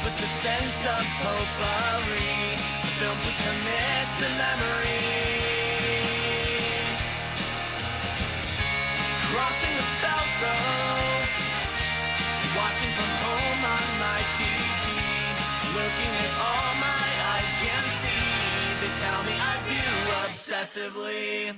with the scent of potpourri, the films we commit to memory. Crossing the felt ropes, watching from home on my TV, looking at all my eyes can see. They tell me I view obsessively.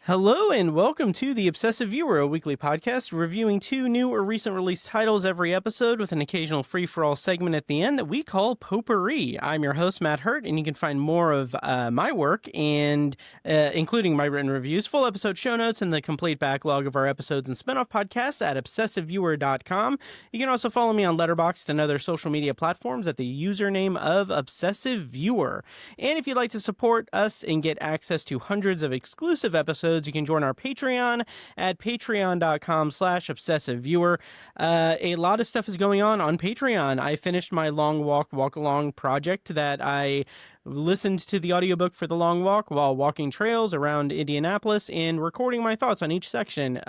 Hello and welcome to the Obsessive Viewer, a weekly podcast reviewing 2 new or recent release titles every episode with an occasional free-for-all segment at the end that we call Potpourri. I'm your host, Matt Hurt, and you can find more of my work, and including my written reviews, full episode show notes, and the complete backlog of our episodes and spinoff podcasts at obsessiveviewer.com. You can also follow me on Letterboxd and other social media platforms at the username of Obsessive Viewer. And if you'd like to support us and get access to hundreds of exclusive episodes, you can join our Patreon at patreon.com/obsessiveviewer. A lot of stuff is going on Patreon. I finished my Long Walk, Walk Along project that I listened to the audiobook for the long walk while walking trails around Indianapolis and recording my thoughts on each section.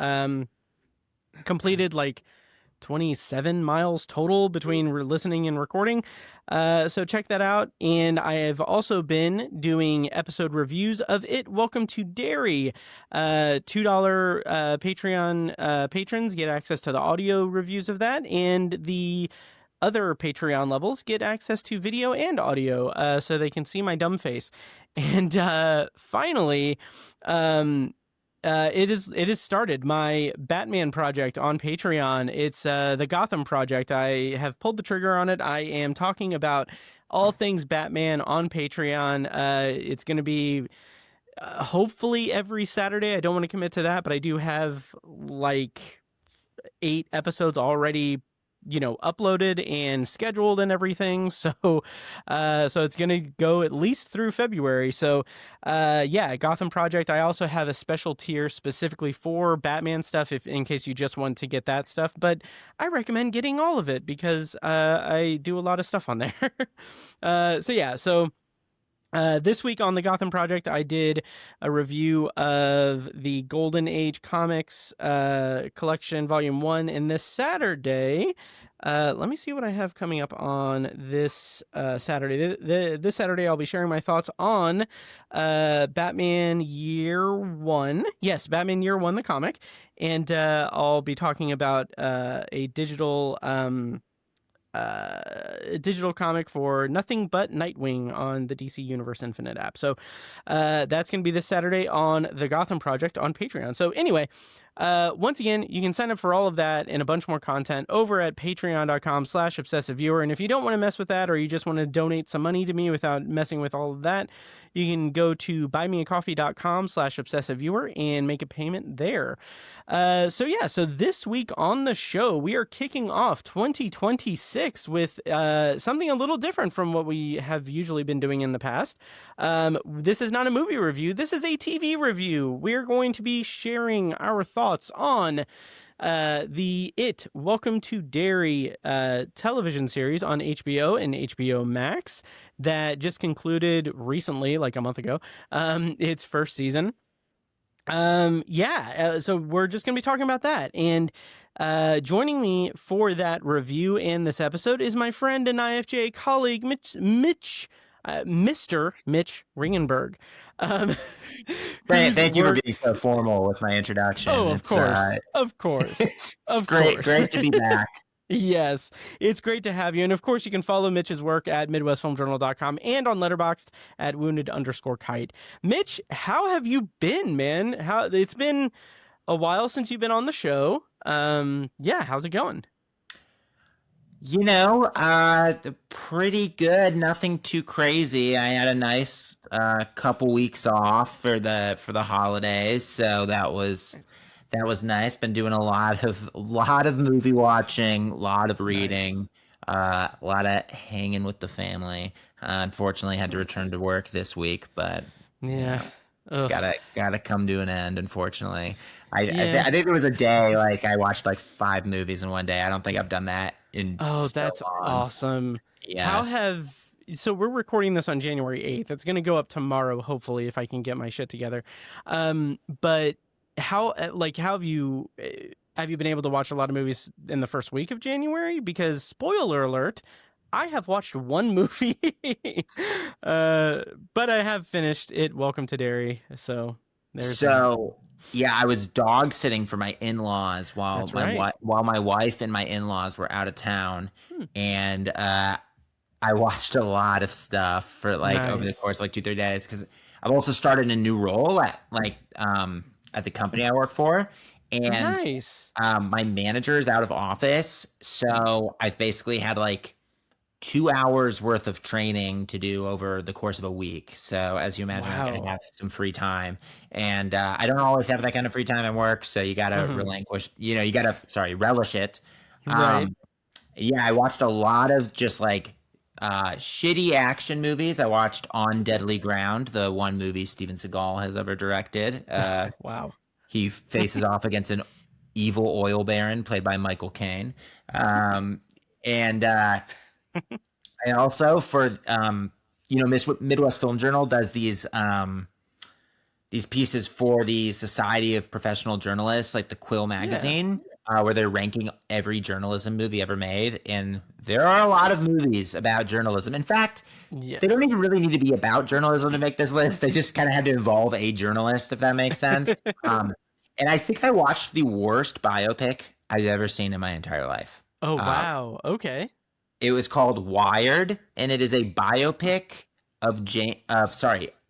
Completed like 27 miles total between listening and recording. So check that out. And I have also been doing episode reviews of it. Welcome to Derry. $2 Patreon patrons get access to the audio reviews of that. And the other Patreon levels get access to video and audio so they can see my dumb face. And finally, it is started, my Batman project on Patreon. It's the Gotham project. I have pulled the trigger on it. I am talking about all things Batman on Patreon. It's going to be hopefully every Saturday. I don't want to commit to that, but I do have like 8 episodes already uploaded and scheduled and everything. So it's going to go at least through February. So, Gotham Project. I also have a special tier specifically for Batman stuff in case you just want to get that stuff. But I recommend getting all of it because I do a lot of stuff on there. This week on the Gotham Project, I did a review of the Golden Age Comics collection, Volume 1, and this Saturday, let me see what I have coming up on this Saturday. This Saturday, I'll be sharing my thoughts on Batman Year 1. Yes, Batman Year 1, the comic. And I'll be talking about a digital comic for Nothing But Nightwing on the DC Universe Infinite app. So that's going to be this Saturday on the Gotham Project on Patreon. So anyway, once again, you can sign up for all of that and a bunch more content over at patreon.com/obsessiveviewer. And if you don't want to mess with that, or you just want to donate some money to me without messing with all of that, you can go to buymeacoffee.com/obsessiveviewer and make a payment there. So this week on the show, we are kicking off 2026 with something a little different from what we have usually been doing in the past. This is not a movie review. This is a TV review. We're going to be sharing our thoughts on the Welcome to Derry television series on HBO and HBO Max that just concluded recently, like a month ago, its first season. So we're just going to be talking about that. And joining me for that review and this episode is my friend and IFJ colleague, Mr. Mitch Ringenberg. Thank you for being so formal with my introduction. Oh, of course. It's great to be back. Yes, it's great to have you. And of course, you can follow Mitch's work at MidwestFilmJournal.com and on Letterboxd at Wounded_Kite. Mitch, how have you been, man? It's been a while since you've been on the show. How's it going? Pretty good. Nothing too crazy. I had a nice couple weeks off for the holidays, so that was nice. Been doing a lot of movie watching, a lot of reading, a lot of hanging with the family. Unfortunately, had to return to work this week, but gotta come to an end. Unfortunately, I think there was a day like I watched like 5 movies in one day. I don't think I've done that in that's long. Awesome. Yes. So we're recording this on January 8th. It's going to go up tomorrow, hopefully, if I can get my shit together. But how have you been able to watch a lot of movies in the first week of January? Because spoiler alert, I have watched one movie, but I have finished it. Welcome to Derry. So there's that. So yeah, I was dog sitting for my in-laws while That's right. while my wife and my in-laws were out of town, Hmm. and I watched a lot of stuff for like over the Nice. course of like 2-3 days because I've also started a new role at the company I work for, and Nice. my manager is out of office, so I've basically had like 2 hours worth of training to do over the course of a week. So as you imagine, I'm going to Wow. have some free time, and I don't always have that kind of free time at work. So you got to Mhm. relish it. Right. Yeah, I watched a lot of just like shitty action movies. I watched On Deadly Yes. Ground, the one movie Steven Seagal has ever directed. Wow. He faces off against an evil oil baron played by Michael Caine. And I also for Midwest Film Journal does these pieces for the Society of Professional Journalists, like the Quill Yeah. magazine, where they're ranking every journalism movie ever made. And there are a lot of movies about journalism. In fact, they don't Yes. even really need to be about journalism to make this list. They just kind of had to involve a journalist, if that makes sense. And I think I watched the worst biopic I've ever seen in my entire life. Oh, Uh, wow. Okay. it was called Wired, and it is a biopic of James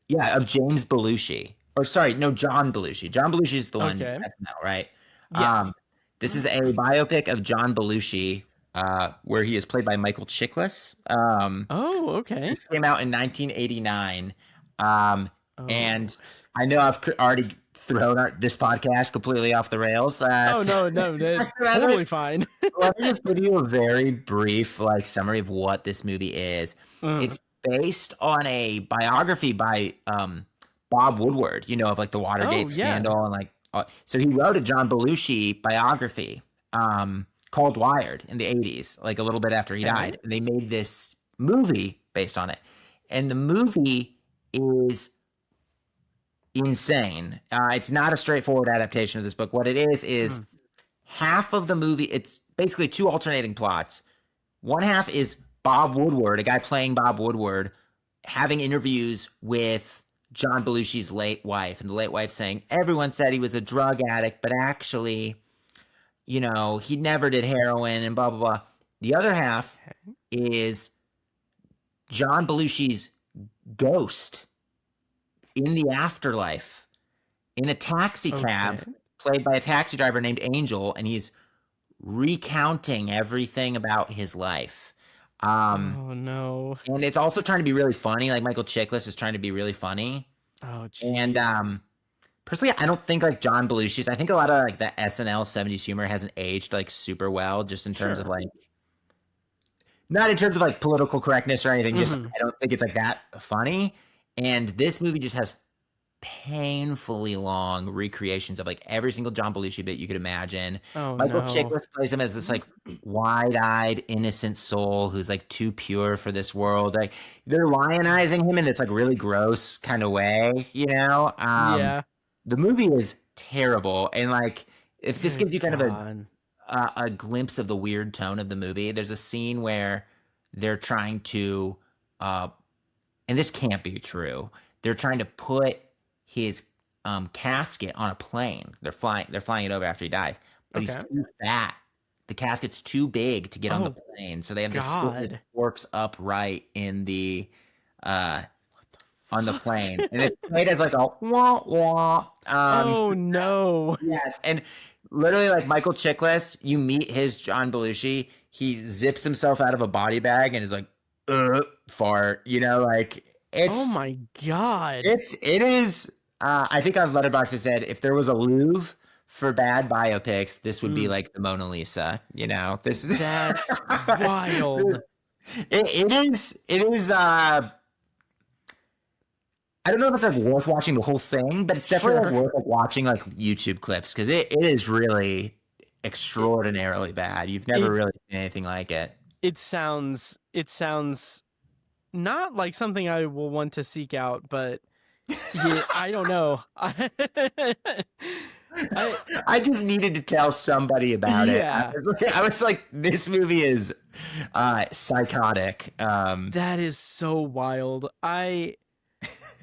Belushi. Or sorry, no, John Belushi. John Belushi is the one Okay. SNL, right? Yes. This is a biopic of John Belushi, where he is played by Michael Chiklis. Oh, okay. This came out in 1989, Oh. and I know I've already thrown this podcast completely off the rails. Oh, no, totally fine. Let me just give you a very brief summary of what this movie is. Mm. It's based on a biography by Bob Woodward, of like the Watergate Oh, yeah. scandal and so he wrote a John Belushi biography called Wired in the 80s, like a little bit after he Okay. died. And they made this movie based on it. And the movie is insane. It's not a straightforward adaptation of this book. What it is half of the movie, it's basically two alternating plots. One half is Bob Woodward, a guy playing Bob Woodward, having interviews with John Belushi's late wife, and the late wife saying, everyone said he was a drug addict, but actually, he never did heroin and blah, blah, blah. The other half is John Belushi's ghost in the afterlife in a taxi cab Okay. played by a taxi driver named Angel, and he's recounting everything about his life. Oh, no. And it's also trying to be really funny. Like Michael Chiklis is trying to be really funny. Oh, geez. And personally, I don't think like John Belushi's. I think a lot of like the SNL 70s humor hasn't aged like super well, just in terms of like, not in terms of like political correctness or anything. Just I don't think it's like that funny. And this movie just has painfully long recreations of like every single John Belushi bit you could imagine. Oh, Michael no. Chiklis plays him as this like wide-eyed, innocent soul who's like too pure for this world. Like they're lionizing him in this like really gross kind of way, Yeah. The movie is terrible, and like if this Good gives you kind of God. a glimpse of the weird tone of the movie, there's a scene where they're trying to, and this can't be true. They're trying to put his casket on a plane. They're flying it over after he dies, but he's Okay. too fat. The casket's too big to get on the Oh, plane, so they have to sit his God. corpse upright in the on the plane, and it's played as like a wah wah. Oh, no. Yes, and literally like Michael Chiklis, you meet his John Belushi, he zips himself out of a body bag and is like, fart, like it's. Oh, my God. It is. I think on Letterboxd it said if there was a Louvre for bad biopics, this would be like the Mona Lisa. This is That's wild. It is. It is. I don't know if it's like worth watching the whole thing, but it's definitely like worth like watching like YouTube clips because it is really extraordinarily bad. You've never really seen anything like it. It sounds not like something I will want to seek out, but yeah, I don't know. I just needed to tell somebody about it. Yeah. I was like, this movie is psychotic. That is so wild. I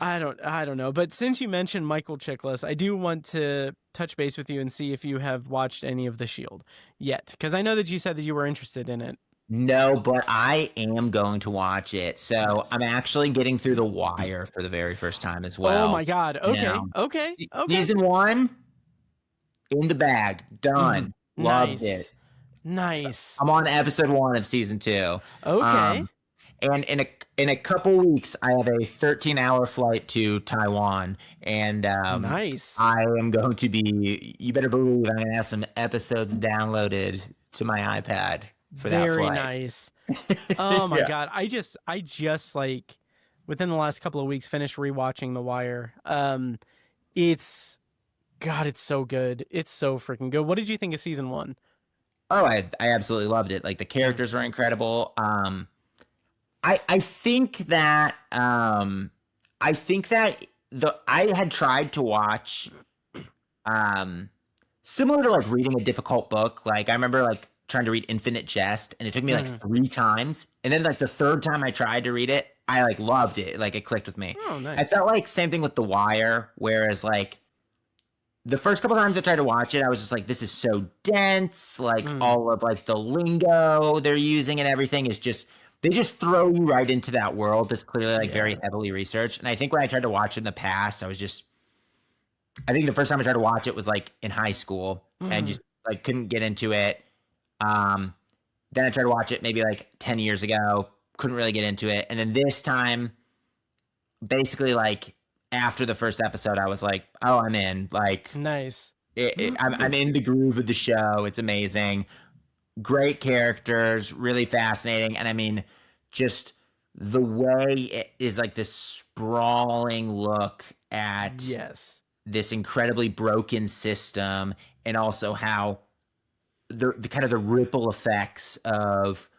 don't know. But since you mentioned Michael Chiklis, I do want to touch base with you and see if you have watched any of The Shield yet, because I know that you said that you were interested in it. No, but I am going to watch it. So I'm actually getting through The Wire for the very first time as well. Oh my God. Okay. Now, Okay. Season 1 in the bag, done. Loved Nice. it. Nice. I'm on episode 1 of season 2. Okay. And in a couple weeks, I have a 13-hour flight to Taiwan, and Nice. I am going to be. You better believe I'm going to have some episodes downloaded to my iPad for that Very flight. nice. Oh my Yeah. God. I just like within the last couple of weeks finished rewatching The Wire. It's so good. It's so freaking good. What did you think of season 1? Oh, I absolutely loved it. Like the characters were incredible. I think that I had tried to watch similar to like reading a difficult book. Like I remember like trying to read Infinite Jest, and it took me like 3 times, and then like the third time I tried to read it, I like loved it. Like it clicked with me. Oh, nice. I felt like same thing with The Wire, whereas like the first couple times I tried to watch it, I was just like, this is so dense. Like all of like the lingo they're using and everything is just, they just throw you right into that world that's clearly like very heavily researched. And I think when I tried to watch it in the past, I think the first time I tried to watch it was like in high school and just like couldn't get into it. Then I tried to watch it maybe like 10 years ago, couldn't really get into it. And then this time, basically like after the first episode, I was like, oh, I'm in. Like, Nice. I'm in the groove of the show. It's amazing. Great characters, really fascinating. And I mean, just the way it is like this sprawling look at this incredibly broken system, and also how the kind of the ripple effects of,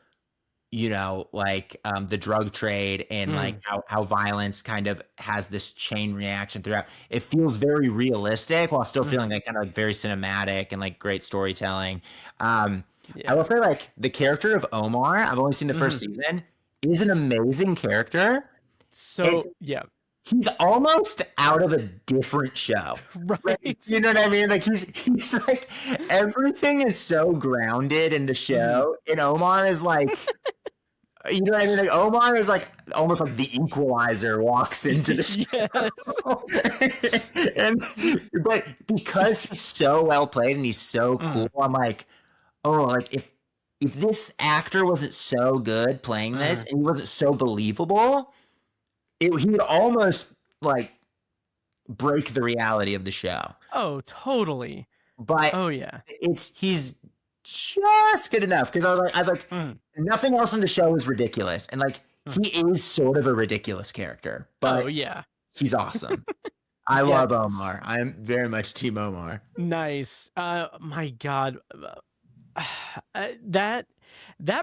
you know, like the drug trade and like how violence kind of has this chain reaction throughout. It feels very realistic while still feeling like kind of like very cinematic and like great storytelling. I will say like the character of Omar, I've only seen the first season, is an amazing character. So he's almost out of a different show. Right. Like, you know what I mean? Like he's like, everything is so grounded in the show. And Omar is like, you know what I mean? Like Omar is like almost like the Equalizer walks into the show. But because he's so well played and he's so cool, I'm like, oh, like if this actor wasn't so good playing this and he wasn't so believable, he would almost like break the reality of the show. Oh, totally. But he's just good enough, because I was like, nothing else in the show is ridiculous, and like he is sort of a ridiculous character, but he's awesome. I love Omar. I'm very much Team Omar. Nice. My God, that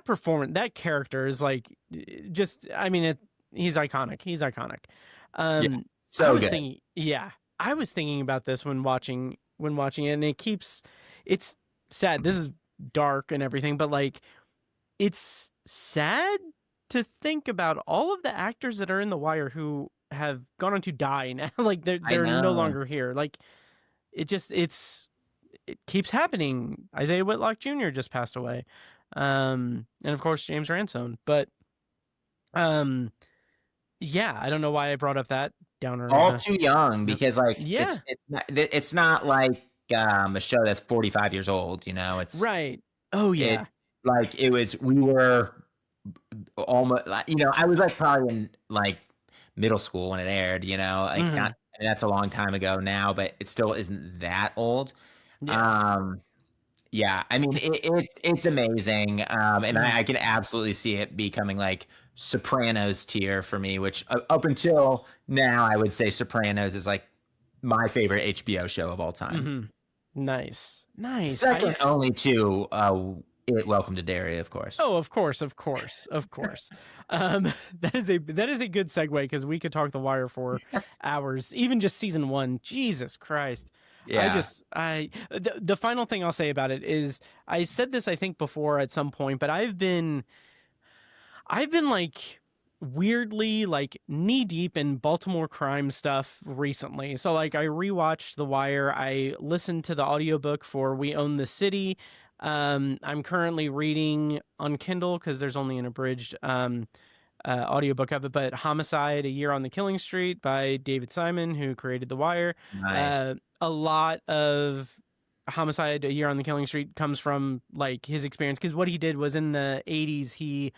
performance, that character is like just. I mean, he's iconic. He's iconic. So I was good. thinking, I was thinking about this when watching it, and it's sad. This is dark and everything, but like it's sad to think about all of the actors that are in The Wire who have gone on to die now. Like they're no longer here. Like it keeps happening. Isaiah Whitlock Jr. just passed away, and of course James Ransone. But I don't know why I brought up that downer. All too young, because like it's not like a show that's 45 years old, you know. It's right. Oh yeah. We were almost, you know, I was like probably in like middle school when it aired, you know, like not, I mean, that's a long time ago now, but it still isn't that old. I mean, it's amazing. And I can absolutely see it becoming like Sopranos tier for me, which up until now, I would say Sopranos is like my favorite HBO show of all time. Nice. Second only to Welcome to Derry, of course. Oh, of course. That is a good segue, because we could talk The Wire for hours, even just season 1. Jesus Christ. Yeah. The final thing I'll say about it is I said this, I think, before at some point, but I've been like weirdly like knee deep in Baltimore crime stuff recently. So like I rewatched The Wire. I listened to the audiobook for We Own the City. I'm currently reading on Kindle because there's only an abridged audiobook of it, but Homicide: A Year on the Killing Street by David Simon, who created The Wire. Nice. A lot of Homicide: A Year on the Killing Street comes from like his experience, because what he did was in the 80s he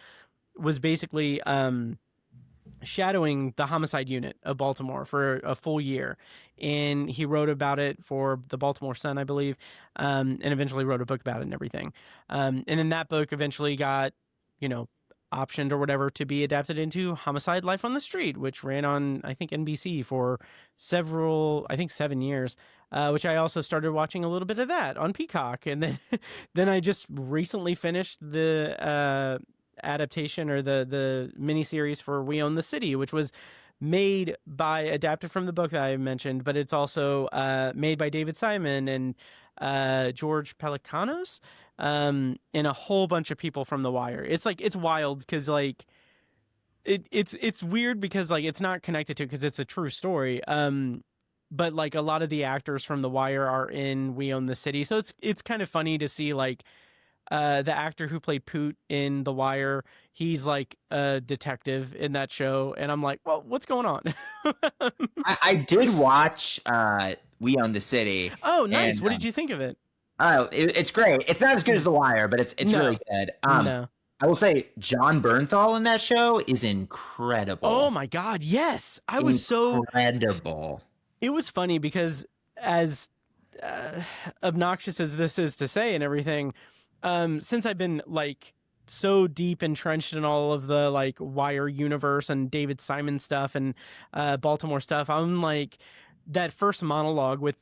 was basically shadowing the homicide unit of Baltimore for a full year, and he wrote about it for the Baltimore Sun, I believe, and eventually wrote a book about it and everything. And then that book eventually got, optioned or whatever to be adapted into Homicide: Life on the Street, which ran on, I think, NBC for 7 years, which I also started watching a little bit of that on Peacock. And then then I just recently finished the adaptation, or the miniseries for We Own the City, which was adapted from the book that I mentioned, but it's also made by David Simon and George Pelicanos, and a whole bunch of people from The Wire. It's like, it's wild because like it's weird because like it's not connected to, because it's a true story. But like a lot of the actors from The Wire are in We Own the City, so it's kind of funny to see like the actor who played Poot in The Wire, he's like a detective in that show, and I'm like, well, what's going on? I did watch We Own the City. Oh, nice. And, what did you think of it? Oh, it's great. It's not as good as The Wire, but it's No. really good. No. I will say John Bernthal in that show is incredible. Oh my God, yes. I was so incredible. It was funny because, as obnoxious as this is to say and everything, since I've been like so deep entrenched in all of the like Wire universe and David Simon stuff and Baltimore stuff, I'm like, that first monologue with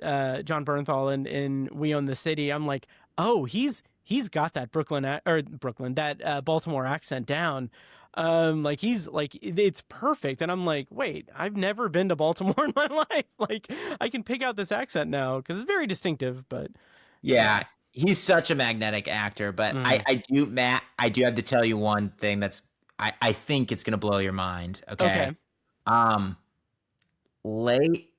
John Bernthal in We Own the City, I'm like, oh, he's got that Baltimore accent down. Like he's like, it's perfect. And I'm like, wait, I've never been to Baltimore in my life. Like I can pick out this accent now because it's very distinctive. But yeah, he's such a magnetic actor. But I do have to tell you one thing that's I think it's gonna blow your mind. Okay. Late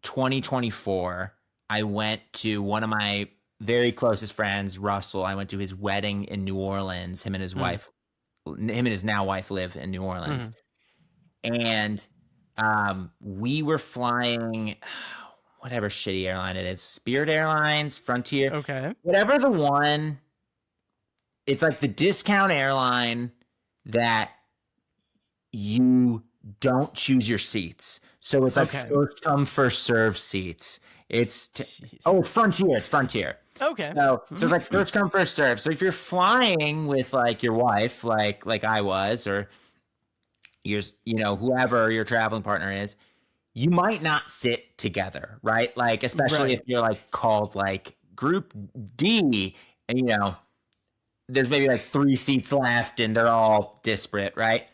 2024, I went to one of my very closest friends, Russell. I went to his wedding in New Orleans. Him and his now wife live in New Orleans. And we were flying whatever shitty airline it is, Spirit Airlines, Frontier, whatever the one. It's like the discount airline that you don't choose your seats. So it's like first come, first serve seats. It's Frontier. It's Frontier. Okay. So it's like first come, first serve. So if you're flying with like your wife, like I was, or whoever your traveling partner is, you might not sit together, right? Like especially if you're like called like Group D, and there's maybe like 3 seats left, and they're all disparate, right?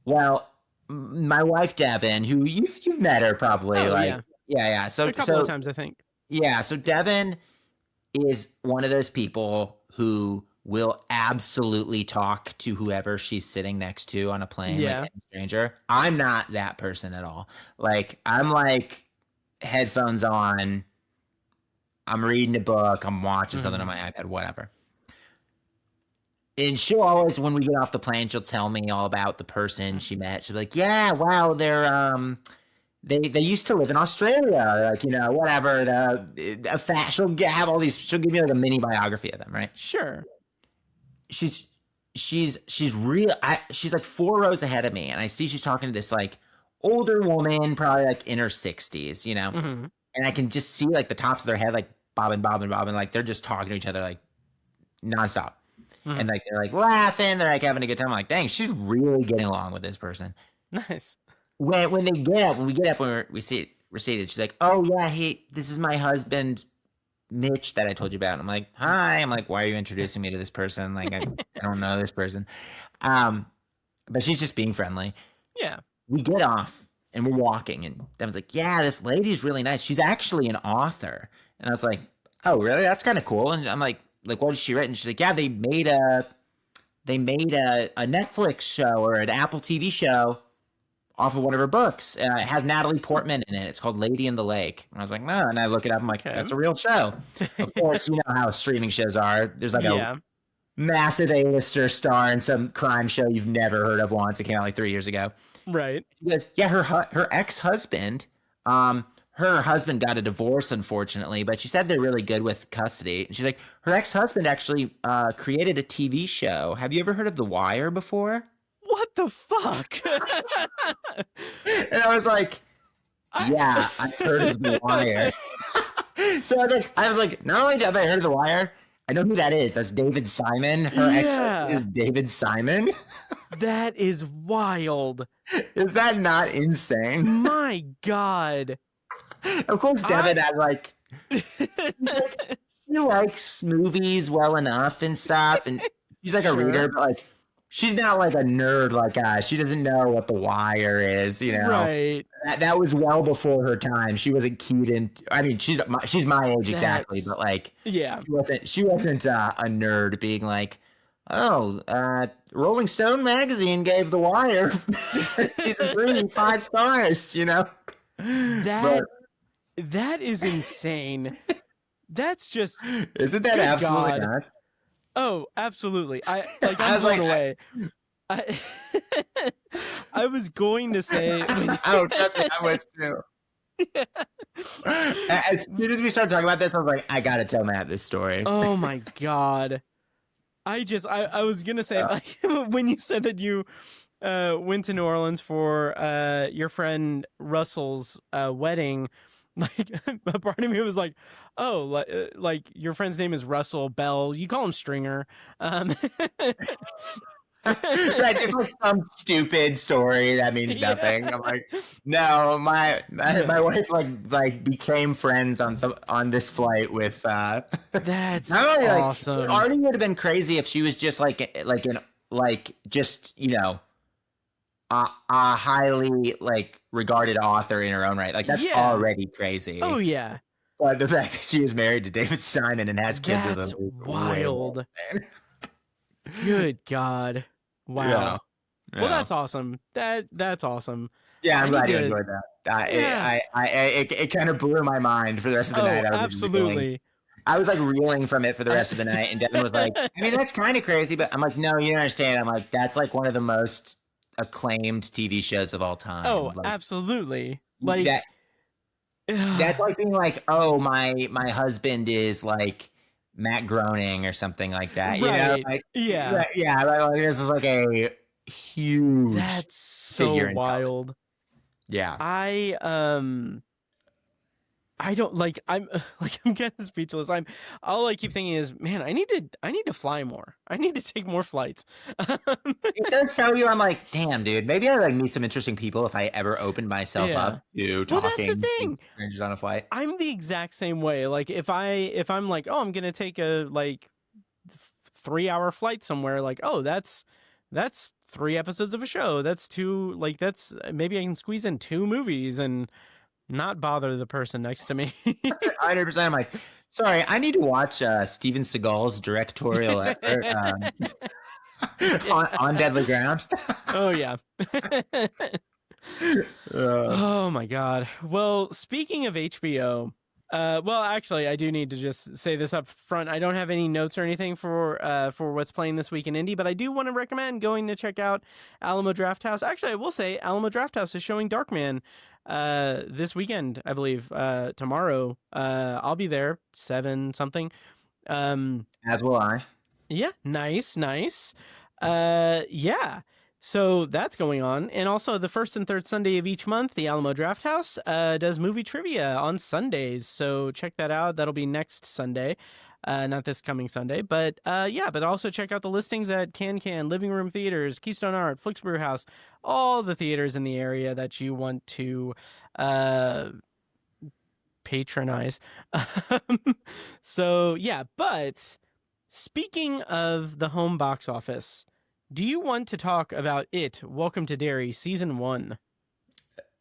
Well, my wife Devin, who you've met her probably, yeah. So a couple of times, I think. Yeah, so Devin is one of those people who will absolutely talk to whoever she's sitting next to on a plane, like a stranger. I'm not that person at all. Like I'm like headphones on, I'm reading a book, I'm watching something on my iPad, whatever. And she'll always, when we get off the plane, she'll tell me all about the person she met. She'll be like, yeah, wow, they're they used to live in Australia, like, whatever. She'll have all these, she'll give me like a mini biography of them, right? Sure. She's real. She's like 4 rows ahead of me, and I see she's talking to this like older woman, probably like in her 60s, and I can just see like the tops of their head, like bobbing, like they're just talking to each other like nonstop. And like they're like laughing, they're like having a good time. I'm like, dang, she's really getting along with this person. Nice. When we get up, when we're seated, she's like, oh yeah, hey, this is my husband, Mitch, that I told you about. I'm like, hi. I'm like, why are you introducing me to this person? Like, I don't know this person. But she's just being friendly. Yeah. We get off, and we're walking, and Devin's like, yeah, this lady's really nice. She's actually an author. And I was like, oh, really? That's kind of cool. And I'm like, what has she written? She's like, yeah, they made a Netflix show or an Apple TV show off of one of her books. It has Natalie Portman in it. It's called Lady in the Lake. And I was like, no. And I look it up. I'm like, that's a real show. Of course, you know how streaming shows are. There's like a massive A-lister star in some crime show you've never heard of once. It came out like 3 years ago. Right. She goes, yeah, her ex-husband, her husband got a divorce, unfortunately, but she said they're really good with custody. And she's like, her ex-husband actually created a TV show. Have you ever heard of The Wire before? What the fuck? And I was like, yeah, I've heard of The Wire. So I was like, not only have I heard of The Wire, I know who that is. That's David Simon. Her ex is David Simon. That is wild. Is that not insane? My God. Of course, Devin had like, she likes movies well enough and stuff, and she's like a reader, but like, she's not like a nerd like us. She doesn't know what The Wire is, you know. Right. That was well before her time. She wasn't cute, and I mean, she's my age exactly, but like, yeah, she wasn't a nerd being like, oh, Rolling Stone magazine gave The Wire season 3 5 stars, you know. That is insane. That's just isn't that absolutely nuts? Oh, absolutely. I'm blown away. I was going to say. Oh, trust me, I was too. Yeah. As soon as we started talking about this, I was like, I gotta tell Matt this story. Oh my God. I was gonna say, like, when you said that you went to New Orleans for your friend Russell's wedding, like, a part of me was like, oh, like your friend's name is Russell Bell. You call him Stringer. Right, it's like some stupid story that means nothing. I'm like, no, my wife like became friends on this flight with. That's awesome. Like, Artie would have been crazy if she was just just you know, a highly like regarded author in her own right. Like that's already crazy. Oh yeah. But the fact that she is married to David Simon and has kids with him is wild. Good God. Wow. Yeah. Well, that's awesome. That's awesome. Yeah, I'm glad you enjoyed that. It kind of blew my mind for the rest of the night. Absolutely. I was like reeling from it for the rest of the night, and Devin was like, I mean, that's kind of crazy, but I'm like, no, you don't understand. I'm like, that's like one of the most acclaimed TV shows of all time. Oh, like, absolutely. Like that's like being like, oh, my husband is like Matt Groening or something like that, you know? Like, yeah. Like, this is like a huge. That's so wild. Yeah, I don't like. I'm getting speechless. All I keep thinking is, man, I need to fly more. I need to take more flights. It does tell you. I'm like, damn, dude. Maybe I like meet some interesting people if I ever opened myself up to talking. Well, that's the thing. Strangers on a flight. I'm the exact same way. Like if I'm like, oh, I'm gonna take a like 3-hour flight somewhere. Like, oh, that's 3 episodes of a show. That's 2. Like that's maybe I can squeeze in 2 movies and not bother the person next to me. 100%. I'm like, sorry, I need to watch Steven Seagal's directorial effort on Deadly Ground. Oh yeah. Oh my God. Well, speaking of HBO, well, actually, I do need to just say this up front. I don't have any notes or anything for what's playing this week in Indy, but I do want to recommend going to check out Alamo Drafthouse. Actually, I will say Alamo Drafthouse is showing Darkman this weekend, I believe. Tomorrow, I'll be there 7 something. As will I. Yeah, nice. Yeah. So that's going on. And also the first and third Sunday of each month, the Alamo Drafthouse does movie trivia on Sundays. So check that out. That'll be next Sunday. Not this coming Sunday. But but also check out the listings at Can, Living Room Theaters, Keystone Art, Flix Brew House, all the theaters in the area that you want to patronize. So yeah, but speaking of the home box office, do you want to talk about Welcome to Derry, Season 1?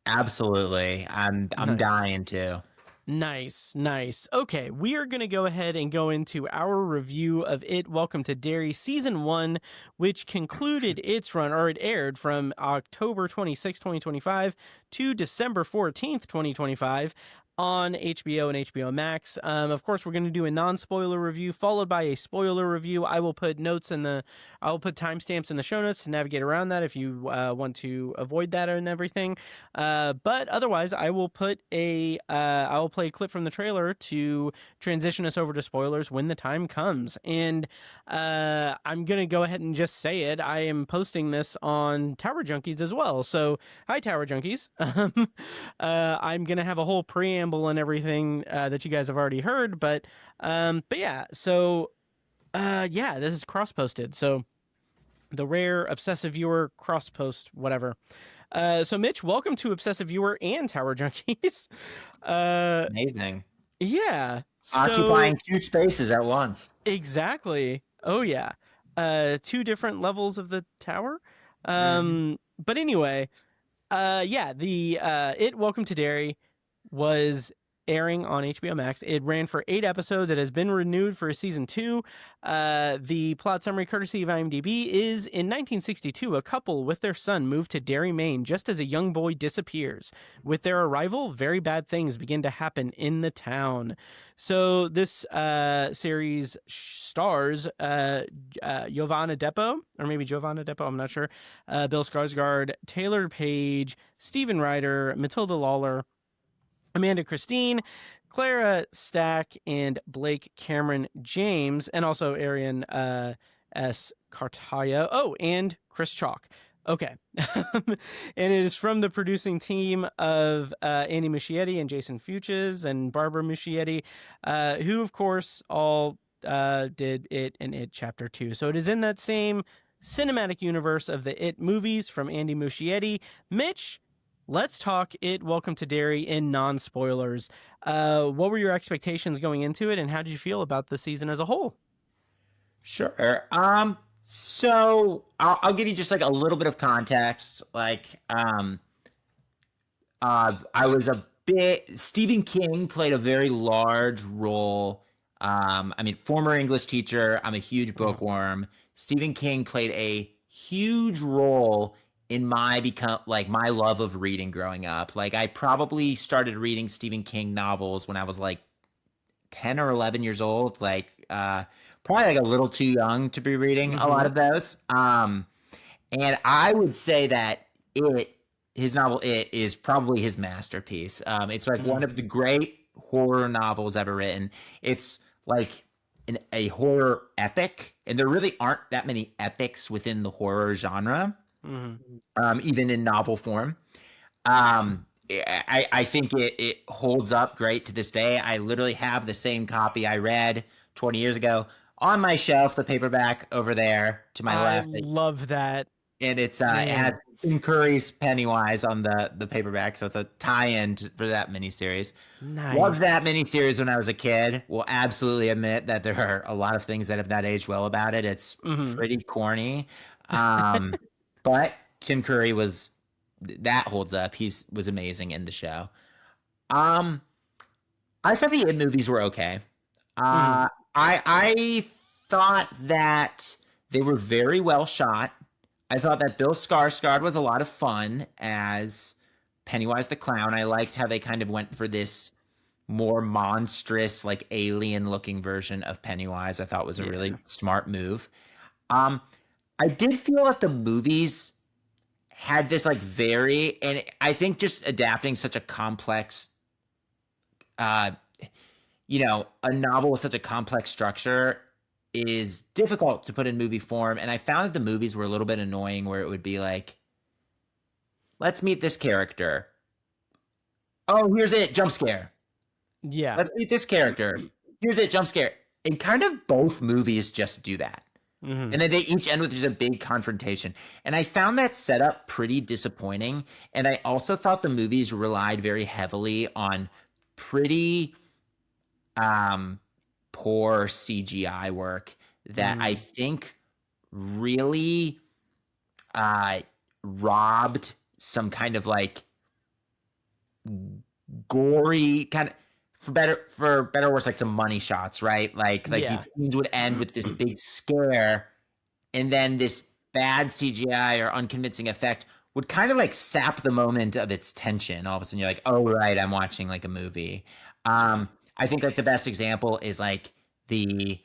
Absolutely. I'm Nice. dying to. Nice, nice. Okay, we are going to go ahead and go into our review of It Welcome to Derry Season 1, which concluded its run, or it aired from October 26, 2025 to December 14th, 2025 on HBO and HBO Max. Of course, we're going to do a non-spoiler review followed by a spoiler review. I will put timestamps in the show notes to navigate around that if you want to avoid that and everything. But otherwise, I will play a clip from the trailer to transition us over to spoilers when the time comes. And I'm gonna go ahead and just say it. I am posting this on Tower Junkies as well. So hi, Tower Junkies. I'm gonna have a whole preamble and everything that you guys have already heard. But yeah. So yeah, this is cross posted. So the rare obsessive viewer cross post, whatever. So Mitch, welcome to Obsessive Viewer and Tower Junkies. Amazing. Yeah. Occupying two spaces at once. Exactly. Oh yeah. Two different levels of the tower. But anyway, yeah, the It Welcome to Derry was airing on HBO Max. It ran for 8 episodes. It has been renewed for season 2. The plot summary, courtesy of IMDb, is in 1962, a couple with their son move to Derry, Maine, just as a young boy disappears. With their arrival, very bad things begin to happen in the town. So this series stars Giovanna Depo, or maybe Giovanna Depo, I'm not sure, Bill Skarsgård, Taylor Page, Stephen Ryder, Matilda Lawler, Amanda Christine, Clara Stack, and Blake Cameron James, and also Arian S. Cartaya. Oh, and Chris Chalk. Okay. And it is from the producing team of Andy Muschietti and Jason Fuchs and Barbara Muschietti, who, of course, all did It and It Chapter 2. So it is in that same cinematic universe of the It movies from Andy Muschietti. Mitch, let's talk It Welcome to Derry in non-spoilers. What were your expectations going into it, and how did you feel about the season as a whole? Sure. So I'll give you just like a little bit of context. I was a bit. Stephen King played a very large role. I mean, former English teacher. I'm a huge bookworm. Stephen King played a huge role in my my love of reading growing up. Like, I probably started reading Stephen King novels when I was like 10 or 11 years old. Probably like a little too young to be reading a lot of those. And I would say that his novel It is probably his masterpiece. It's like one of the great horror novels ever written. It's like a horror epic, and there really aren't that many epics within the horror genre, even in novel form. I think it holds up great to this day. I literally have the same copy I read 20 years ago on my shelf, the paperback over there to my left. I love that. And it has Tim Curry's Pennywise on the paperback, so it's a tie-in for that miniseries. Nice. Loved that miniseries when I was a kid. Will absolutely admit that there are a lot of things that have not aged well about it. It's pretty corny, but Tim Curry that holds up. Was amazing in the show. I thought the It movies were okay. I thought that they were very well shot. I thought that Bill Skarsgård was a lot of fun as Pennywise the Clown. I liked how they kind of went for this more monstrous, like alien-looking version of Pennywise. I thought was a really smart move. I did feel that the movies had this and I think just adapting such a complex, a novel with such a complex structure is difficult to put in movie form. And I found that the movies were a little bit annoying, where it would be like, let's meet this character. Oh, here's it, jump scare. Yeah. Let's meet this character. Here's it, jump scare. And kind of both movies just do that. And then they each end with just a big confrontation. And I found that setup pretty disappointing. And I also thought the movies relied very heavily on pretty poor CGI work that I think really robbed some kind of gory kind of, for better or worse, like some money shots, right? Like these scenes would end with this big scare, and then this bad CGI or unconvincing effect would kind of like sap the moment of its tension. All of a sudden, you're like, oh right, I'm watching like a movie. I think like the best example is like the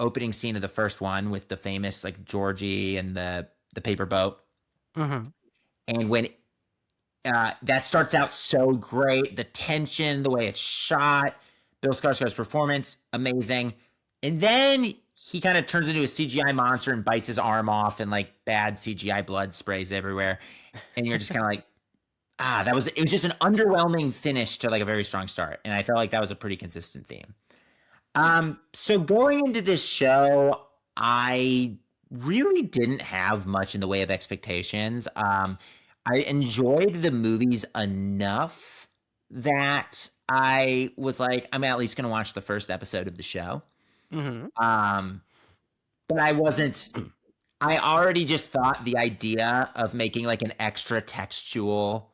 opening scene of the first one with the famous like Georgie and the paper boat, and when that starts out so great, the tension, the way it's shot, Bill Skarsgård's performance, amazing. And then he kind of turns into a CGI monster and bites his arm off, and like bad CGI blood sprays everywhere. And you're just kind of like, it was just an underwhelming finish to like a very strong start. And I felt like that was a pretty consistent theme. So going into this show, I really didn't have much in the way of expectations. I enjoyed the movies enough that I was like, I'm at least going to watch the first episode of the show. But I wasn't, I already just thought the idea of making like an extra textual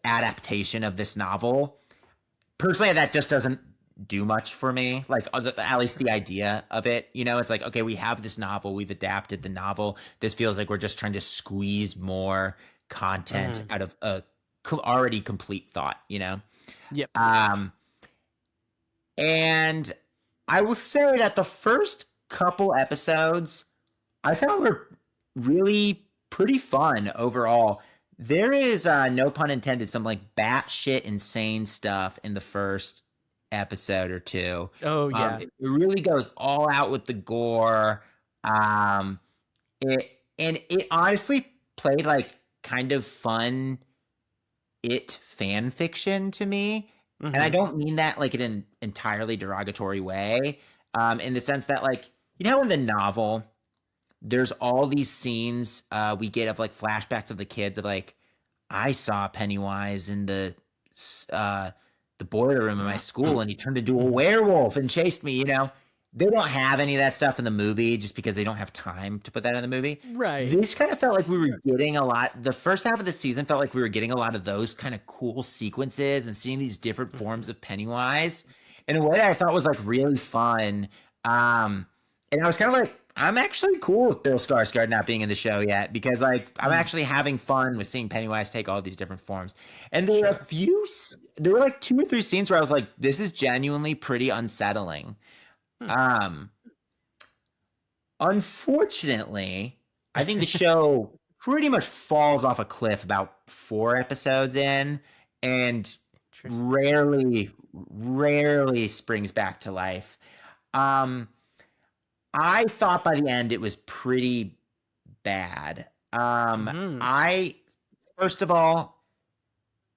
adaptation of this novel, personally, that just doesn't do much for me. Like, at least the idea of it, you know, it's like, okay, we have this novel, we've adapted the novel. This feels like we're just trying to squeeze more content out of a already complete thought, you know? Yep. And I will say that the first couple episodes I found were really pretty fun overall. There is, no pun intended, some like batshit insane stuff in the first episode or two. Oh yeah. It really goes all out with the gore. It honestly played like kind of fun fan fiction to me. And I don't mean that like in an entirely derogatory way. In the sense that, like, you know, in the novel, there's all these scenes we get of like flashbacks of the kids of like, I saw Pennywise in the boiler room in my school, and he turned into a werewolf and chased me, you know? They don't have any of that stuff in the movie just because they don't have time to put that in the movie. Right. This kind of felt like we were getting a lot. The first half of the season felt like we were getting a lot of those kind of cool sequences and seeing these different forms of Pennywise in a way I thought was like really fun. And I was kind of like, I'm actually cool with Bill Skarsgård not being in the show yet, because like I'm actually having fun with seeing Pennywise take all these different forms. And there were there were like 2 or 3 scenes where I was like, this is genuinely pretty unsettling. Unfortunately, I think the show pretty much falls off a cliff about 4 episodes in, and rarely springs back to life. I thought by the end it was pretty bad. First of all,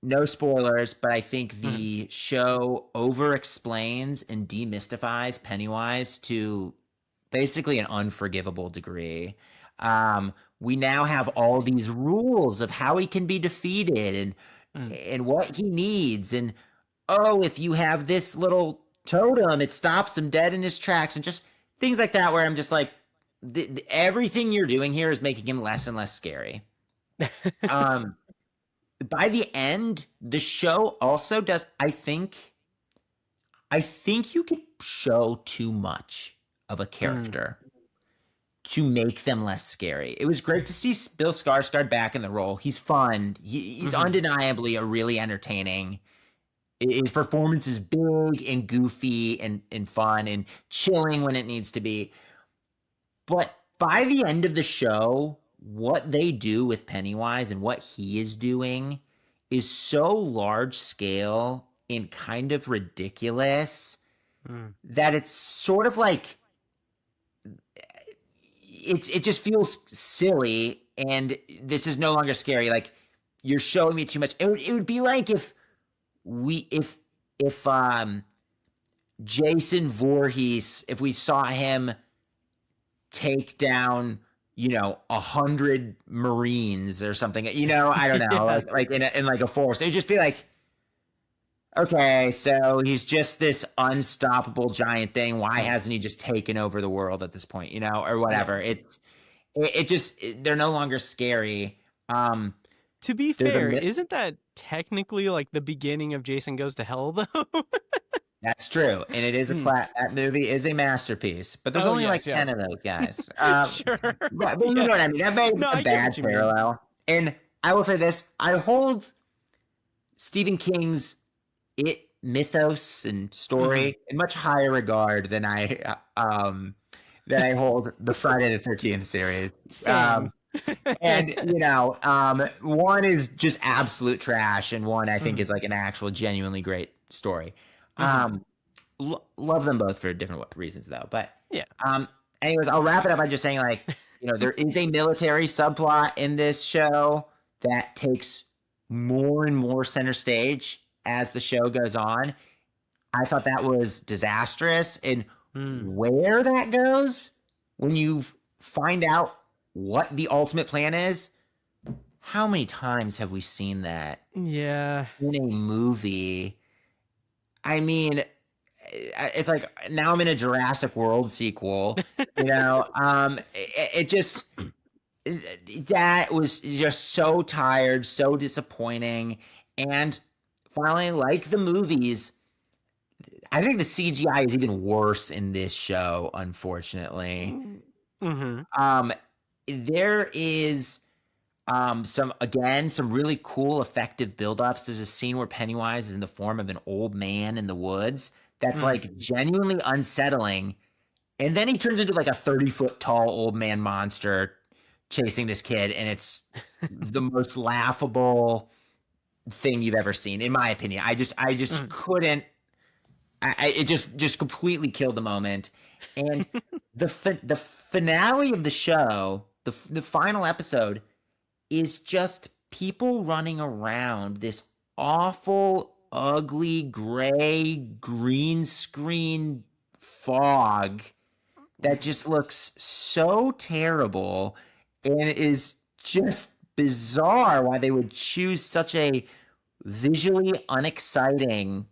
no spoilers, but I think the show over-explains and demystifies Pennywise to basically an unforgivable degree. We now have all these rules of how he can be defeated and what he needs. And, oh, if you have this little totem, it stops him dead in his tracks, and just things like that, where I'm just like, everything you're doing here is making him less and less scary. By the end, the show also does, I think you could show too much of a character to make them less scary. It was great to see Bill Skarsgård back in the role. He's fun. He's undeniably a really entertaining. His performance is big and goofy and fun and chilling when it needs to be. But by the end of the show, what they do with Pennywise and what he is doing is so large scale and kind of ridiculous that it's sort of like, it just feels silly, and this is no longer scary. Like, you're showing me too much. It would be like if Jason Voorhees, if we saw him take down, 100 Marines or something, I don't know, like in like a force, it'd just be like, okay, so he's just this unstoppable giant thing. Why hasn't he just taken over the world at this point, or whatever? It just, they're no longer scary. To be They're fair, the isn't that technically like the beginning of Jason Goes to Hell, though? That's true, and it is that movie is a masterpiece. But there's Oh, only like yes, 10 yes. of those guys. Sure. But you know Yeah. what I mean. That may be No, a I get bad what you mean. parallel. And I will say this: I hold Stephen King's It mythos and story in much higher regard than I hold the Friday the 13th series. Same. And one is just absolute trash, and one I think is like an actual genuinely great story. Love them both for different reasons though. But Yeah. anyways, I'll wrap it up by just saying, like, there is a military subplot in this show that takes more and more center stage as the show goes on. I thought that was disastrous, and where that goes when you find out what the ultimate plan is. How many times have we seen that Yeah. in a movie? I mean, it's like now I'm in a Jurassic World sequel. It just that was just so tired, so disappointing. And finally, like the movies, I think the CGI is even worse in this show, unfortunately. There is some really cool effective buildups. There's a scene where Pennywise is in the form of an old man in the woods that's like genuinely unsettling, and then he turns into like a 30-foot tall old man monster chasing this kid, and it's the most laughable thing you've ever seen, in my opinion. I just couldn't. It just completely killed the moment. And the finale of the show, the final episode, is just people running around this awful, ugly, gray, green screen fog that just looks so terrible, and it is just bizarre why they would choose such a visually unexciting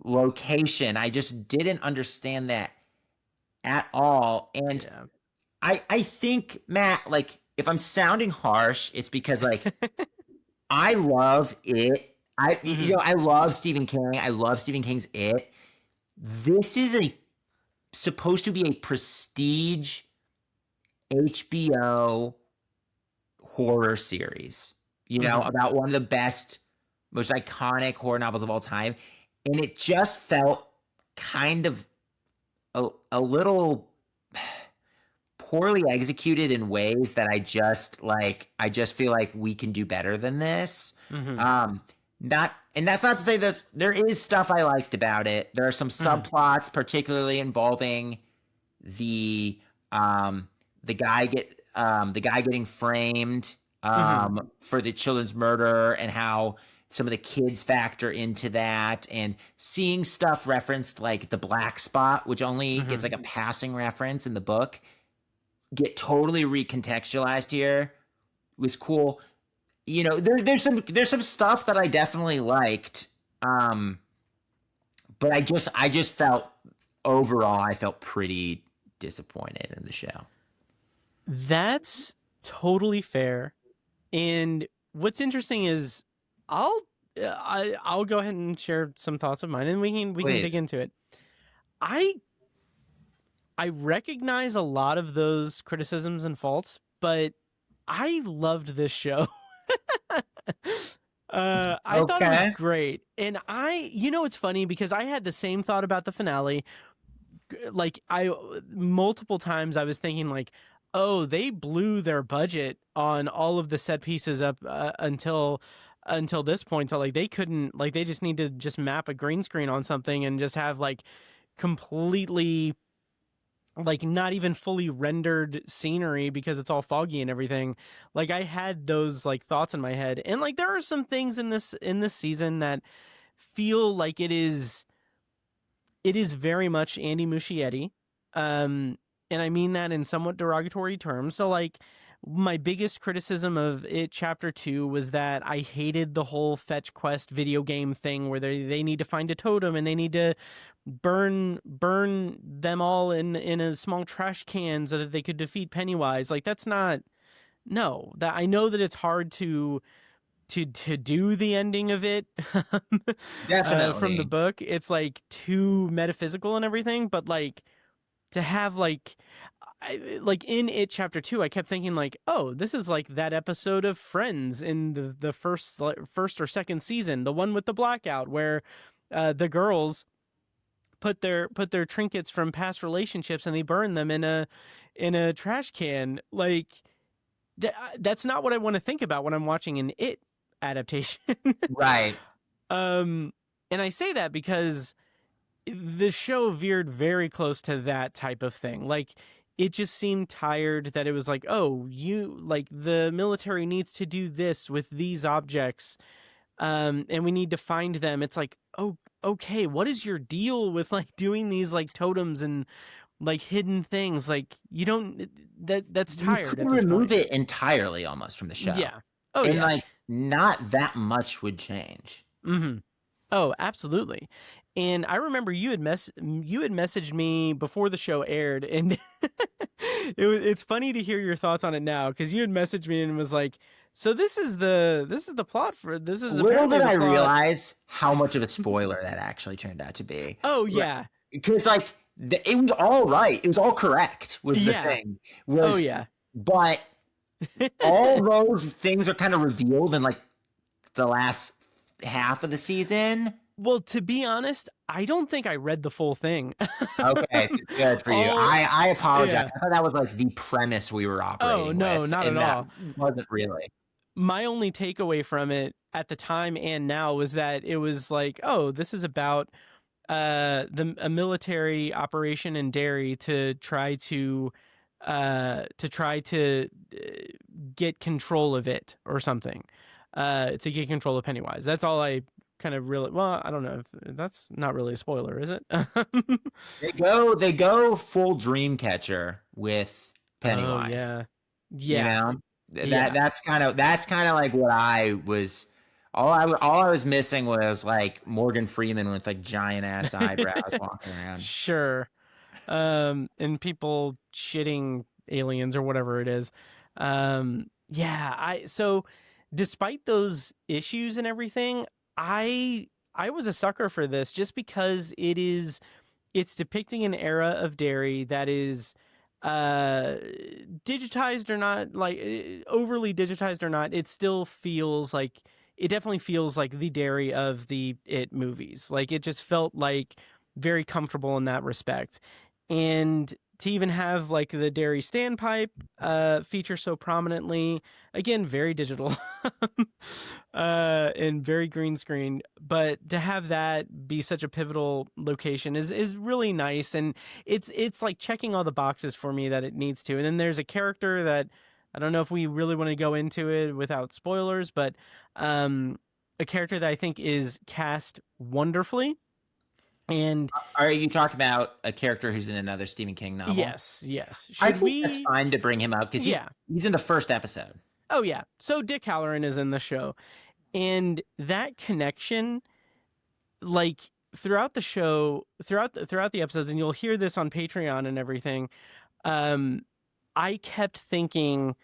location. I just didn't understand that at all. And I think, Matt, like, if I'm sounding harsh, it's because, like, I love it. I love Stephen King. I love Stephen King's It. This is supposed to be a prestige HBO horror series, about one of the best, most iconic horror novels of all time. And it just felt kind of a little poorly executed in ways that I just feel like we can do better than this. And that's not to say that there is stuff I liked about it. There are some subplots, particularly involving the guy getting framed for the children's murder, and how some of the kids factor into that, and seeing stuff referenced like the black spot, which only gets like a passing reference in the book, get totally recontextualized here was cool. There's some stuff that I definitely liked. But I just felt overall, I felt pretty disappointed in the show. That's totally fair. And what's interesting is I'll go ahead and share some thoughts of mine, and we can dig into it. I recognize a lot of those criticisms and faults, but I loved this show. I thought it was great. And it's funny because I had the same thought about the finale. Like, multiple times I was thinking, like, oh, they blew their budget on all of the set pieces up until this point. So, like, they couldn't, like, they just need to just map a green screen on something and just have, like, completely, like, not even fully rendered scenery because it's all foggy and everything. Like, I had those, like, thoughts in my head. And, like, there are some things in this season that feel like it is very much Andy Muschietti. And I mean that in somewhat derogatory terms. So, like, my biggest criticism of it, Chapter 2, was that I hated the whole fetch quest video game thing where they need to find a totem and they need to burn them all in a small trash can so that they could defeat Pennywise. Like, that's not... No. That I know that it's hard to to do the ending of it Definitely. from the book. It's like too metaphysical and everything, but like to have like like in it chapter 2, I kept thinking like, oh, this is like that episode of Friends in the first or second season, the one with the blackout where the girls put their trinkets from past relationships and they burn them in a trash can. Like that's not what I want to think about when I'm watching an It adaptation. Right. And I say that because the show veered very close to that type of thing. Like it just seemed tired that it was like, oh, you like the military needs to do this with these objects. And we need to find them. It's like, oh, okay, what is your deal with like doing these like totems and like hidden things? Like you don't that's tired. You could at this remove point. it entirely almost from the show. Yeah. Oh and yeah. like not that much would change. Mm-hmm. Oh, absolutely. And I remember you had messaged me before the show aired, and it's funny to hear your thoughts on it now because you had messaged me and was like, "So this is the plot for this is Little apparently did the I plot." realize how much of a spoiler that actually turned out to be. Oh yeah, Because like it was all right, it was all correct. Was the Yeah. thing? oh yeah, But all those things are kind of revealed in like the last half of the season. Well, to be honest, I don't think I read the full thing. Okay, good for you. All- I apologize. yeah. I thought that was like the premise we were operating Oh, no, with, not and at that all. wasn't really. My only takeaway from it at the time and now was that it was like, oh, this is about a military operation in Derry to try to get control of it or something, to get control of Pennywise. That's all I kind of really. Well, I don't know if that's not really a spoiler, is it? They go full Dreamcatcher with Pennywise. Oh yeah, You know? Yeah. That's kind of like what I was. All I was missing was like Morgan Freeman with like giant ass eyebrows walking around. Sure. And people shitting aliens or whatever it is. So despite those issues and everything, I was a sucker for this just because it's depicting an era of Derry that is digitized or not, like overly digitized or not, it definitely feels like the Derry of the It movies. Like it just felt like very comfortable in that respect. And to even have like the Derry standpipe feature so prominently, again, very digital and very green screen, but to have that be such a pivotal location is really nice. And it's like checking all the boxes for me that it needs to. And then there's a character that I don't know if we really want to go into it without spoilers, but a character that I think is cast wonderfully. And are you talking about a character who's in another Stephen King novel? Yes. I think that's fine to bring him out because he's in the first episode. Oh yeah. So Dick Halloran is in the show, and that connection, like throughout the show, throughout the episodes, and you'll hear this on Patreon and everything. I kept thinking,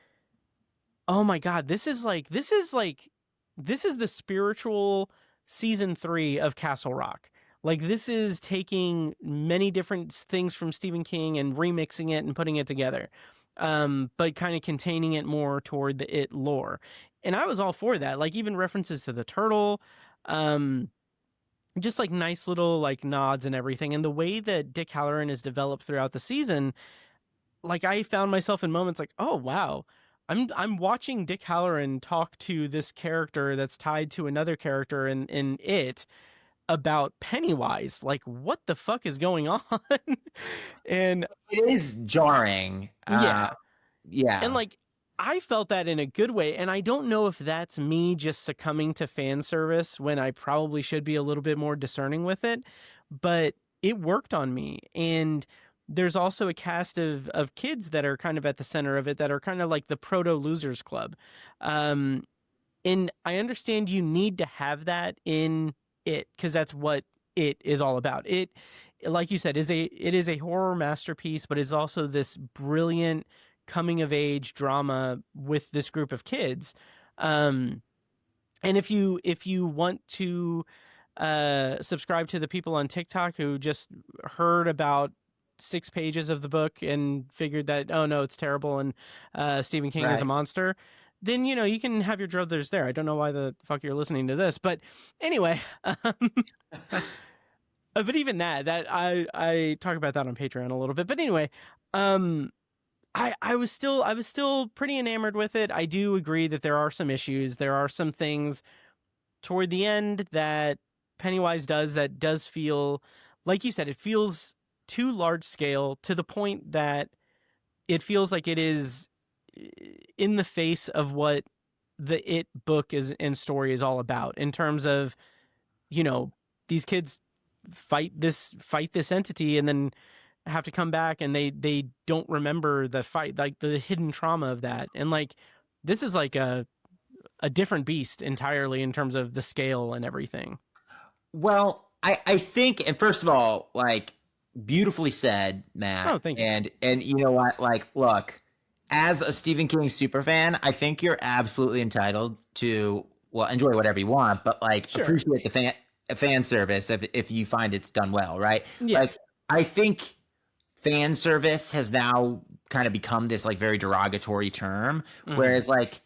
oh my God, this is the spiritual season 3 of Castle Rock. Like this is taking many different things from Stephen King and remixing it and putting it together, but kind of containing it more toward the It lore. And I was all for that. Like even references to the turtle, just like nice little like nods and everything. And the way that Dick Halloran is developed throughout the season, like I found myself in moments like, oh wow, I'm watching Dick Halloran talk to this character that's tied to another character in It about Pennywise. Like what the fuck is going on? And it is jarring. Yeah. And like I felt that in a good way, and I don't know if that's me just succumbing to fan service when I probably should be a little bit more discerning with it, but it worked on me. And there's also a cast of kids that are kind of at the center of it that are kind of like the proto losers club. And I understand you need to have that in It because that's what It is all about. It, like you said, it is a horror masterpiece, but it's also this brilliant coming of age drama with this group of kids. And And if you want to subscribe to the people on TikTok who just heard about 6 pages of the book and figured that, oh no, it's terrible and Stephen King is a Right. monster, then you can have your druthers there. I don't know why the fuck you're listening to this, but anyway, but even that I talk about that on Patreon a little bit. But anyway, I was still pretty enamored with it. I do agree that there are some issues. There are some things toward the end that Pennywise does feel, like you said, it feels too large scale, to the point that it feels like it is in the face of what the It book is and story is all about, in terms of, these kids fight this entity and then have to come back, and they don't remember the fight, like the hidden trauma of that. And like, this is like a different beast entirely in terms of the scale and everything. Well, I think, and first of all, like, beautifully said, Matt. Oh, thank you. And you know what? Like, look, as a Stephen King superfan, I think you're absolutely entitled to, well, enjoy whatever you want, but like, Sure. appreciate the fan service if you find it's done well, right? Yeah. Like, I think fan service has now kind of become this like very derogatory term, whereas like,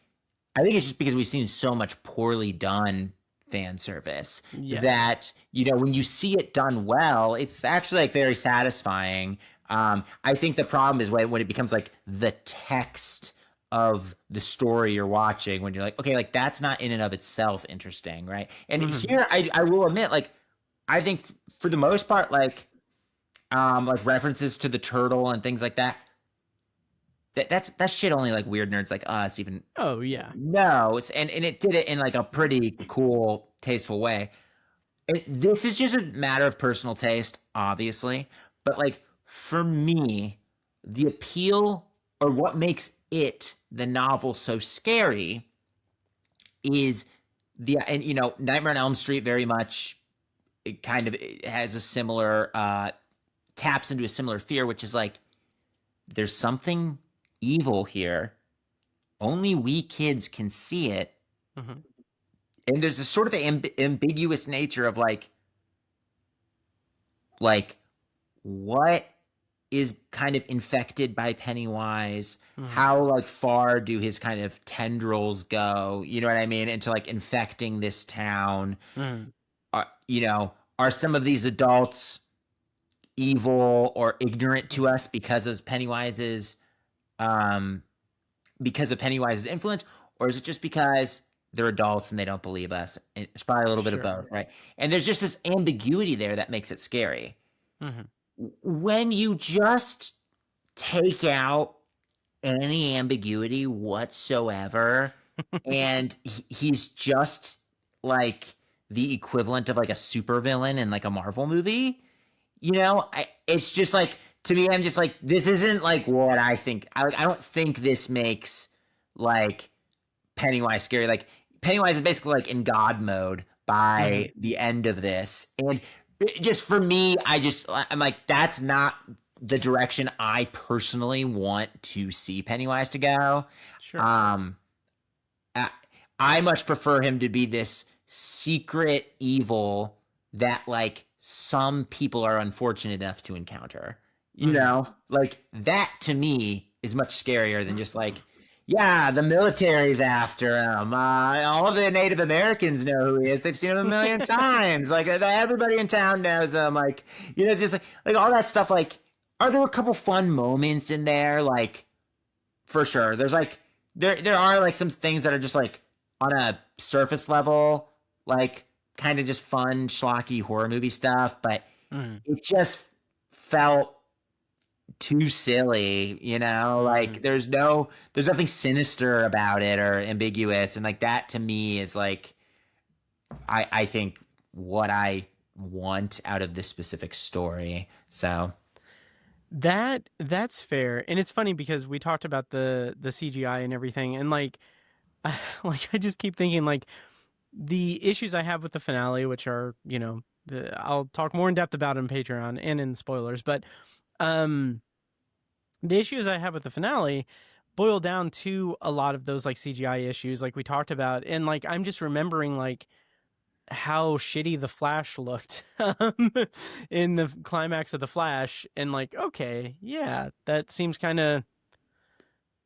I think it's just because we've seen so much poorly done fan service that, when you see it done well, it's actually like very satisfying. I think the problem is when it becomes like the text of the story you're watching, when you're like, okay, like that's not in and of itself interesting, right? And here I will admit, like, I think for the most part, like references to the turtle and things like that, that's shit only like weird nerds like us even. Oh yeah. No, and it did it in like a pretty cool, tasteful way. This is just a matter of personal taste, obviously, but like for me, the appeal, or what makes it, the novel, so scary is Nightmare on Elm Street very much, it kind of has a similar taps into a similar fear, which is like, there's something evil here. Only we kids can see it. And there's a sort of ambiguous nature of like what is kind of infected by Pennywise? How like far do his kind of tendrils go? You know what I mean? Into like infecting this town. Are some of these adults evil or ignorant to us because of Pennywise's influence, or is it just because they're adults and they don't believe us? It's probably a little bit of both, right? And there's just this ambiguity there that makes it scary. When you just take out any ambiguity whatsoever, and he's just like the equivalent of like a supervillain in like a Marvel movie, it's just like, to me, I'm just like, this isn't like what I think. I don't think this makes like Pennywise scary. Like, Pennywise is basically like in God mode by the end of this. And just for me, I'm like, that's not the direction I personally want to see Pennywise to go. Sure. I much prefer him to be this secret evil that like some people are unfortunate enough to encounter. Like that to me is much scarier than just like, yeah, the military's after him. All of the Native Americans know who he is. They've seen him a million times. Like, everybody in town knows him. Like, just like all that stuff. Like, are there a couple fun moments in there? Like, for sure. There's like, there are like some things that are just like on a surface level, like kind of just fun, schlocky horror movie stuff. But it just felt too silly, like there's nothing sinister about it or ambiguous, and like that to me is like I think what I want out of this specific story. So that's fair. And it's funny because we talked about the CGI and everything, and like I just keep thinking like the issues I have with the finale, which are, I'll talk more in depth about in Patreon and in spoilers, but the issues I have with the finale boil down to a lot of those like CGI issues like we talked about. And like I'm just remembering like how shitty the Flash looked in the climax of the Flash, and like, okay, yeah, that seems kind of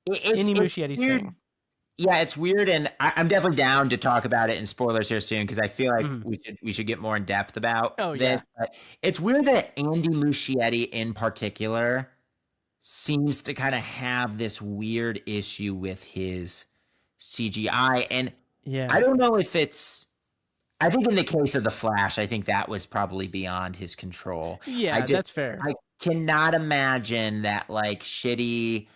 Indy It's Muschietti's weird. thing. Yeah, it's weird, and I'm definitely down to talk about it in spoilers here soon because I feel like Mhm. we should get more in depth about Oh, this. yeah. But it's weird that Andy Muschietti in particular seems to kind of have this weird issue with his CGI, and Yeah. I don't know if it's. I think in the case of the Flash, I think that was probably beyond his control. Yeah, that's fair. I cannot imagine that like shitty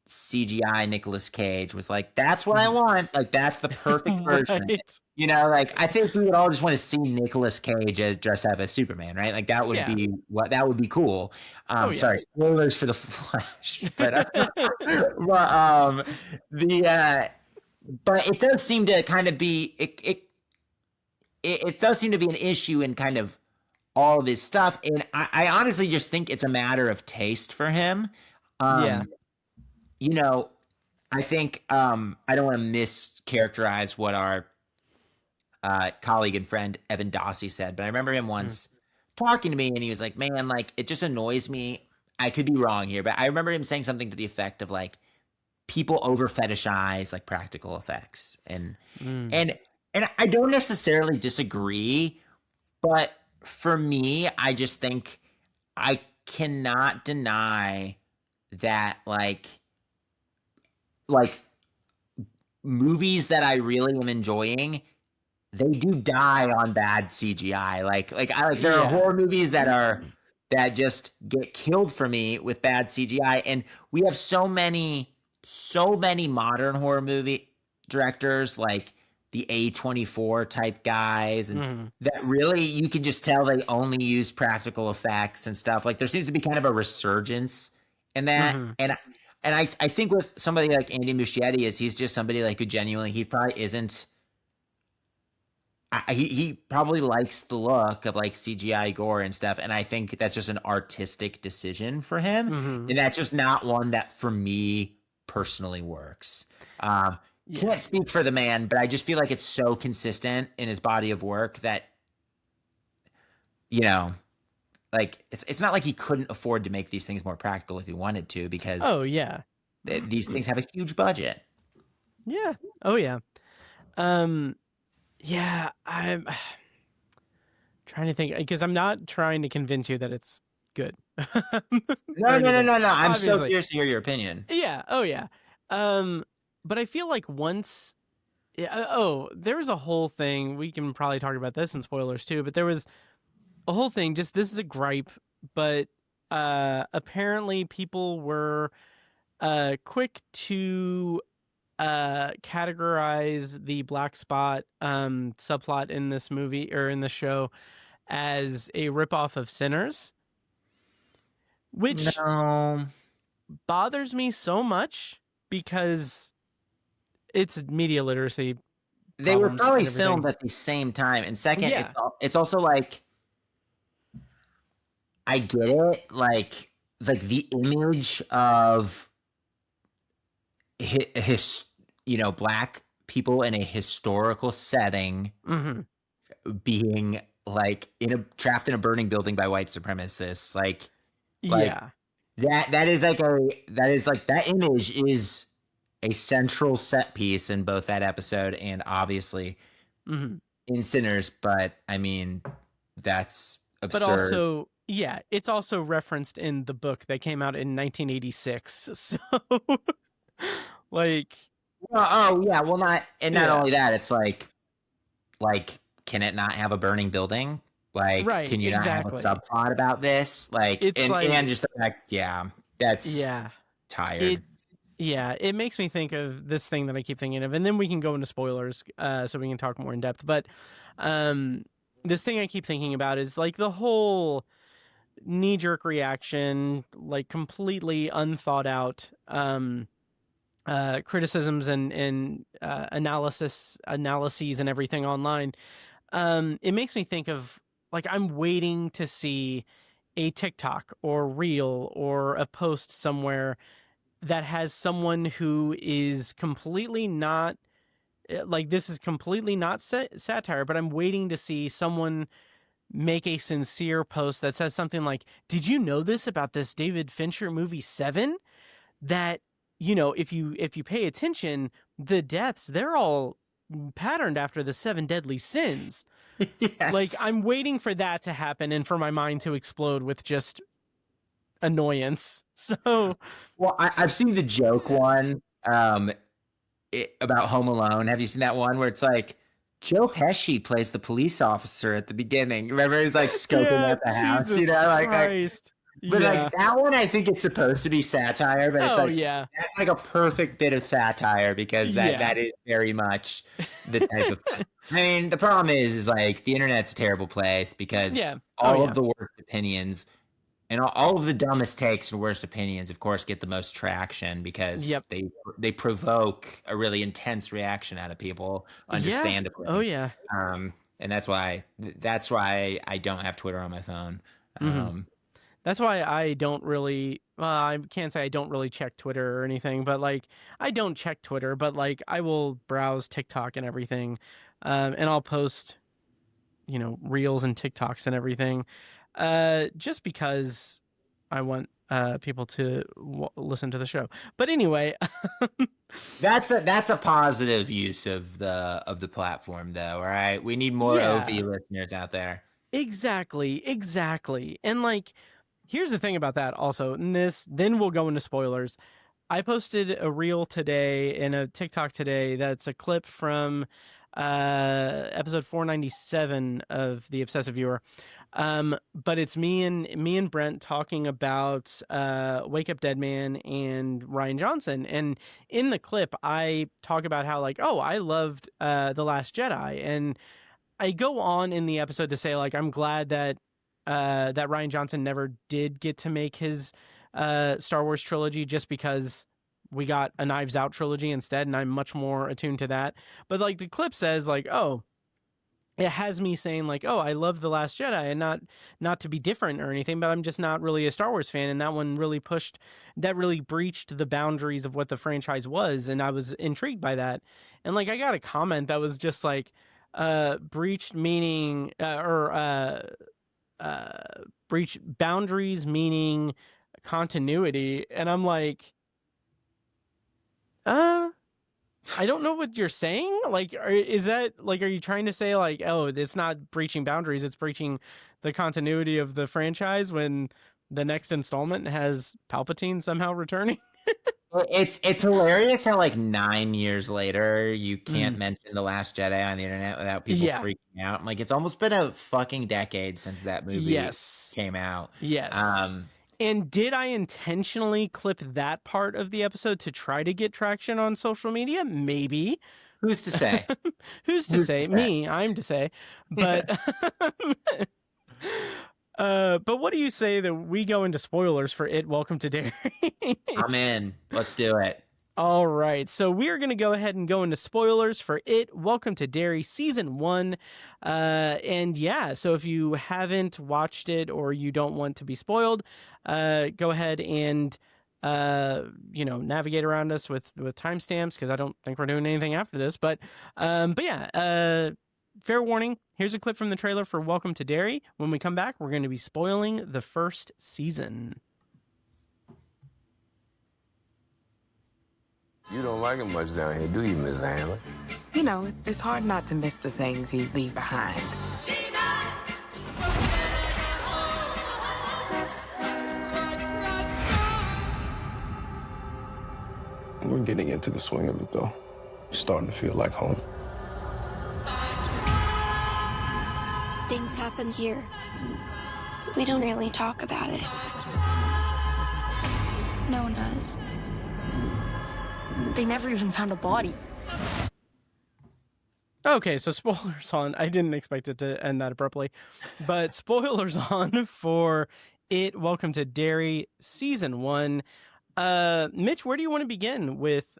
CGI Nicolas Cage was like, that's what I want. Like that's the perfect version. Right. You know, like I think we would all just want to see Nicolas Cage as dressed up as Superman, right? Like that would Yeah. be that would be cool. Oh, yeah. Sorry, spoilers for the Flash, but the but it does seem to kind of be it does seem to be an issue in kind of all of his stuff, and I honestly just think it's a matter of taste for him. Yeah. You know, I think I don't want to mischaracterize what our colleague and friend Evan Dossie said, but I remember him once talking to me, and he was like, "Man, like it just annoys me. I could be wrong here, but I remember him saying something to the effect of like people over fetishize like practical effects, and I don't necessarily disagree, but for me, I just think I cannot deny that like movies that I really am enjoying, they do die on bad CGI. There are horror movies that just get killed for me with bad CGI, and we have so many modern horror movie directors like the A24 type guys, and that really you can just tell they only use practical effects and stuff. Like there seems to be kind of a resurgence in that, and I think with somebody like Andy Muschietti is he's just somebody like who genuinely he probably isn't. He probably likes the look of like CGI gore and stuff, and I think that's just an artistic decision for him, and that's just not one that for me personally works. Can't speak for the man, but I just feel like it's so consistent in his body of work that, you know, like it's not like he couldn't afford to make these things more practical if he wanted to, because these things have a huge budget. Yeah. Oh yeah. Yeah, I'm trying to think because I'm not trying to convince you that it's good. No. I'm so curious to hear your opinion. Yeah. Oh yeah. But I feel like once. Yeah, there was a whole thing. We can probably talk about this in spoilers too. But there was a whole thing. Just this is a gripe, but apparently people were quick to categorize the black spot subplot in this movie or in the show as a ripoff of Sinners, which bothers me so much because it's media literacy. They were probably filmed at the same time, and second, it's also like I get it, like the image of his black people in a historical setting being like trapped in a burning building by white supremacists, that image is a central set piece in both that episode and obviously in Sinners, but I mean that's absurd. But also, it's also referenced in the book that came out in 1986. So, like, not only that, it's like, can it not have a burning building? Like, can you not have a subplot about this? Like, and just the fact, that's tired. It makes me think of this thing that I keep thinking of, and then we can go into spoilers, so we can talk more in depth. But this thing I keep thinking about is like the whole knee-jerk reaction, like completely unthought out criticisms and analyses and everything online. It makes me think of like I'm waiting to see a TikTok or reel or a post somewhere that has someone who is completely not like, this is completely not satire, but I'm waiting to see someone make a sincere post that says something like, did you know this about this David Fincher movie Seven? That, if you pay attention, the deaths, they're all patterned after the 7 deadly sins. Yes. Like, I'm waiting for that to happen and for my mind to explode with just annoyance. So, Well, I've seen the joke one about Home Alone. Have you seen that one where it's like Joe Pesci plays the police officer at the beginning? Remember, he's like scoping out the house, Jesus Christ. But like that one, I think it's supposed to be satire, but it's that's like a perfect bit of satire because that is very much the type of. I mean, the problem is like the internet's a terrible place because all of the worst opinions and all of the dumbest takes and worst opinions, of course, get the most traction because they provoke a really intense reaction out of people, understandably. Oh yeah. And that's why I don't have Twitter on my phone. That's why I don't really, I can't say I don't really check Twitter or anything, but like, I don't check Twitter, but like, I will browse TikTok and everything. And I'll post, reels and TikToks and everything, just because I want people to listen to the show. But anyway, that's a positive use of the platform, though. All right, we need more OV listeners out there. Exactly. And like, here's the thing about that also, and then we'll go into spoilers. I posted a reel today and a TikTok today that's a clip from episode 497 of the Obsessive Viewer. But it's me and Brent talking about Wake Up Dead Man and Rian Johnson. And in the clip, I talk about how like, I loved The Last Jedi. And I go on in the episode to say like, I'm glad that that Rian Johnson never did get to make his Star Wars trilogy just because we got a Knives Out trilogy instead, and I'm much more attuned to that. But like the clip says like, it has me saying like, I love The Last Jedi, and not to be different or anything, but I'm just not really a Star Wars fan, and that one really breached the boundaries of what the franchise was, and I was intrigued by that. And like I got a comment that was just like, breached meaning breach boundaries meaning continuity, and I'm like, I don't know what you're saying. Like, is that like, are you trying to say like, it's not breaching boundaries, it's breaching the continuity of the franchise when the next installment has Palpatine somehow returning? It's hilarious how like 9 years later you can't mention The Last Jedi on the internet without people freaking out. Like, it's almost been a fucking decade since that movie came out. Yes. And did I intentionally clip that part of the episode to try to get traction on social media? Maybe. Who's to say? Who's to say? Me. I'm to say. But but what do you say that we go into spoilers for It, Welcome to Derry? I'm in. Let's do it. All right. So we are going to go ahead and go into spoilers for It, Welcome to Derry Season 1. And yeah, so if you haven't watched it or you don't want to be spoiled, go ahead and, navigate around us with timestamps, because I don't think we're doing anything after this. But yeah, fair warning. Here's a clip from the trailer for Welcome to Derry. When we come back, we're going to be spoiling the first season. You don't like him much down here, do you, Miss Handler? You know, it's hard not to miss the things he leave behind. We're getting into the swing of it, though. Starting to feel like home. Things happen here. We don't really talk about it. No one does. They never even found a body. Okay, so spoilers on. I didn't expect it to end that abruptly, but spoilers on for It, Welcome to Derry Season 1. Mitch, where do you want to begin with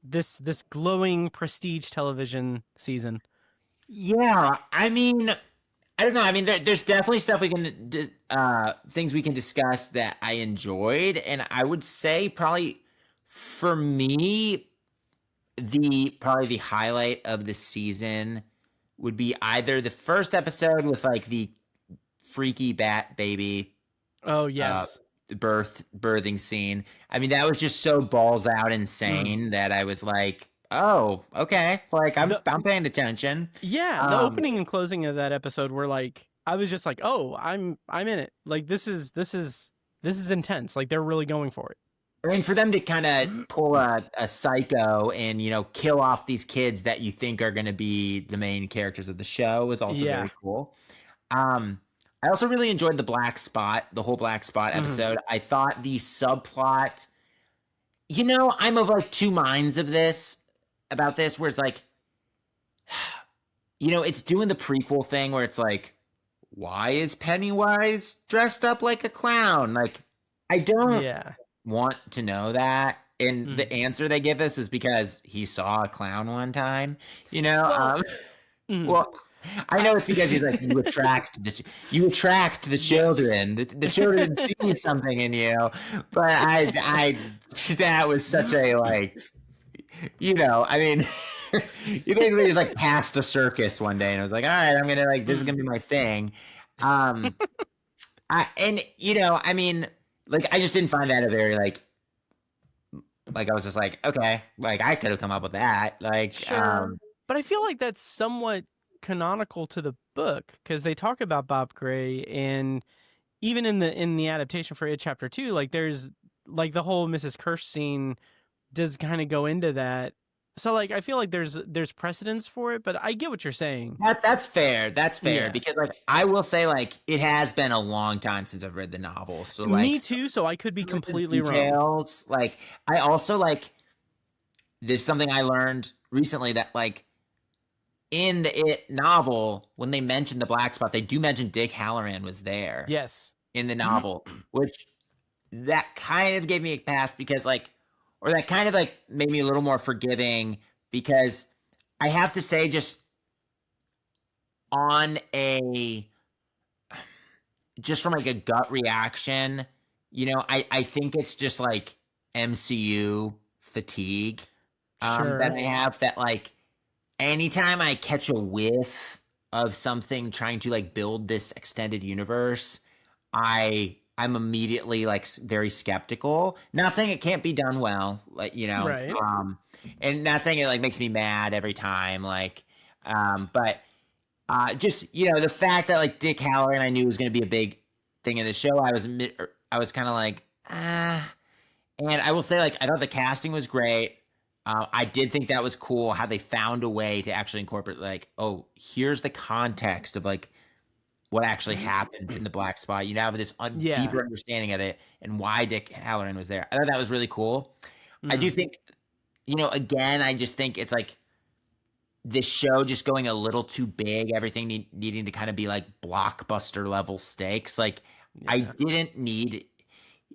this glowing prestige television season? Yeah, I mean, I don't know. I mean, there's definitely stuff we can, things we can discuss that I enjoyed, and I would say probably for me, probably the highlight of the season would be either the first episode with like the freaky bat baby Oh yes. birthing scene. I mean, that was just so balls out insane that I was like, oh, okay, like I'm paying attention. Yeah, the opening and closing of that episode were like, I was just like, oh, I'm in it. Like this is intense. Like they're really going for it. I mean, for them to kind of pull a psycho and, you know, kill off these kids that you think are going to be the main characters of the show was also very cool. I also really enjoyed the whole Black Spot episode. I thought the subplot, you know, I'm of like two minds about this, where it's like, you know, it's doing the prequel thing where it's like, why is Pennywise dressed up like a clown? Like, I don't want to know that. And the answer they give us is because he saw a clown one time, you know? Well, I know it's because he's like, you attract the children. The children see something in you. But that was such a, like, you know, I mean, you basically just like passed a circus one day and I was like, all right, I'm gonna this is gonna be my thing. And you know, I mean, like I just didn't find that a very like I was just like, okay, like I could have come up with that. Like sure. But I feel like that's somewhat canonical to the book because they talk about Bob Gray, and even in the adaptation for It Chapter 2, like there's like the whole Mrs. Kirsch scene does kind of go into that. So like I feel like there's precedence for it, but I get what you're saying. That's fair. That's fair because like I will say like it has been a long time since I've read the novel. So like me too. So I could be completely wrong. Like I also like there's something I learned recently that like in the It novel when they mention the Black Spot, they do mention Dick Halloran was there. Yes, in the novel, which that kind of gave me a pass because like. Or that kind of like made me a little more forgiving because I have to say just from like a gut reaction, you know, I think it's just like MCU fatigue that I have that like anytime I catch a whiff of something trying to like build this extended universe, I'm immediately like very skeptical. Not saying it can't be done well, like you know, right. And not saying it like makes me mad every time, like, but just you know the fact that like Dick Halloran I knew was going to be a big thing in the show. I was kind of like and I will say like I thought the casting was great. I did think that was cool how they found a way to actually incorporate like, oh, here's the context of like. What actually happened in the Black Spot. You now have this deeper understanding of it and why Dick Halloran was there. I thought that was really cool. I do think, you know, again, I just think it's like this show just going a little too big, everything needing to kind of be like blockbuster level stakes. Like I didn't need,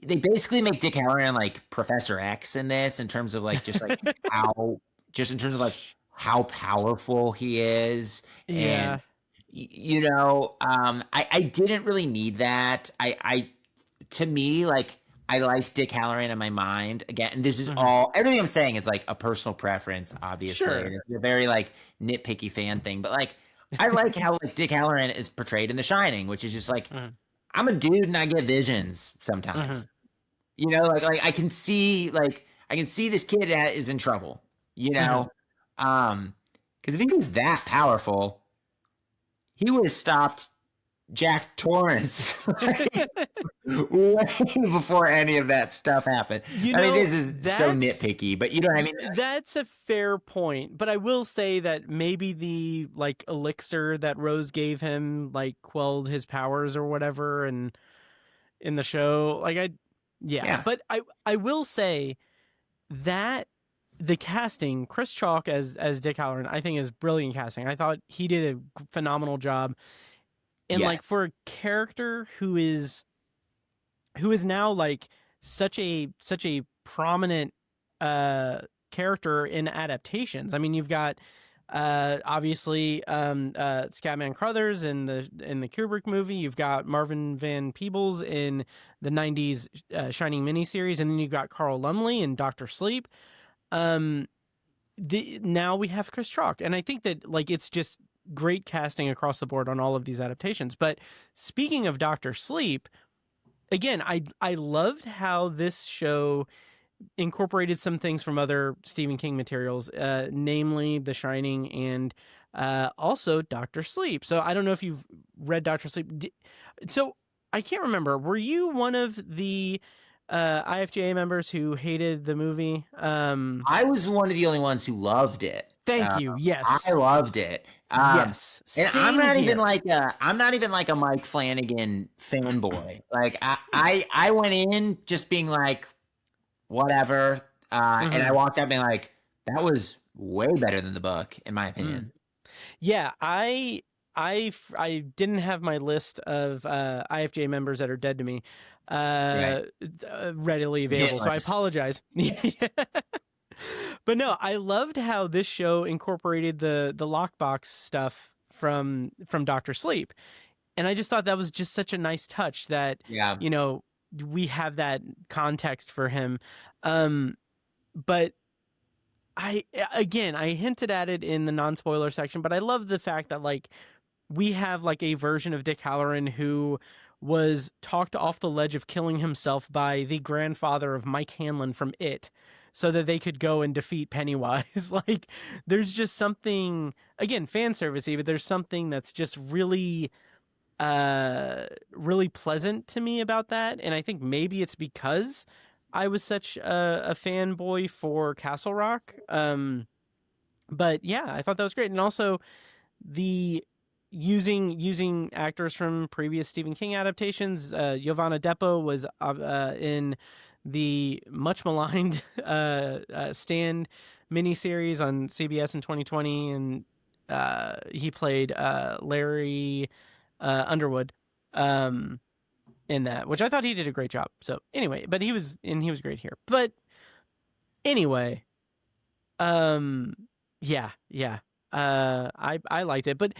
they basically make Dick Halloran like Professor X in this in terms of like, just like in terms of like how powerful he is. Yeah. And, you know, I didn't really need that. To me, like, I like Dick Halloran in my mind. Again, and this is everything I'm saying is like a personal preference, obviously. Sure. And it's a very like nitpicky fan thing. But like, I like how like Dick Halloran is portrayed in The Shining, which is just like, I'm a dude and I get visions sometimes. You know, like I can see this kid that is in trouble, you know? Because if he was that powerful, he would have stopped Jack Torrance way before any of that stuff happened. You know, I mean, this is so nitpicky, but you know what I mean? That's a fair point. But I will say that maybe the like elixir that Rose gave him like quelled his powers or whatever, and in the show, like But I will say that the casting, Chris Chalk as Dick Halloran, I think is brilliant casting. I thought he did a phenomenal job. And like for a character who is now like such a prominent character in adaptations. I mean, you've got Obviously, Scatman Crothers in the Kubrick movie. You've got Marvin Van Peebles in the '90s Shining miniseries, and then you've got Carl Lumbly in Doctor Sleep. Now we have Chris Chalk, and I think that like it's just great casting across the board on all of these adaptations. But speaking of Doctor Sleep, again, I loved how this show incorporated some things from other Stephen King materials, namely The Shining and also Doctor Sleep. So I don't know if you've read Doctor Sleep. So I can't remember. Were you one of the IFJA members who hated the movie? I was one of the only ones who loved it. Thank you. Yes, I loved it. Yes, and same I'm not here. even like a Mike Flanagan fanboy. Like I went in just being like, whatever, and I walked out being like, that was way better than the book, in my opinion. Yeah, I didn't have my list of IFJ members that are dead to me readily available, so I apologize. But no, I loved how this show incorporated the lockbox stuff from Doctor Sleep, and I just thought that was just such a nice touch that we have that context for him. But I hinted at it in the non-spoiler section, but I love the fact that like we have like a version of Dick Hallorann who was talked off the ledge of killing himself by the grandfather of Mike Hanlon from It, so that they could go and defeat Pennywise. Like, there's just something, again, fan servicey, but there's something that's just really, really pleasant to me about that. And I think maybe it's because I was such a fanboy for Castle Rock. But yeah, I thought that was great. And also the using actors from previous Stephen King adaptations. Giovanna Depo was in the much maligned Stand miniseries on CBS in 2020, and he played Larry Underwood in that, which I thought he did a great job. So anyway, but he was great here. But anyway, I liked it. But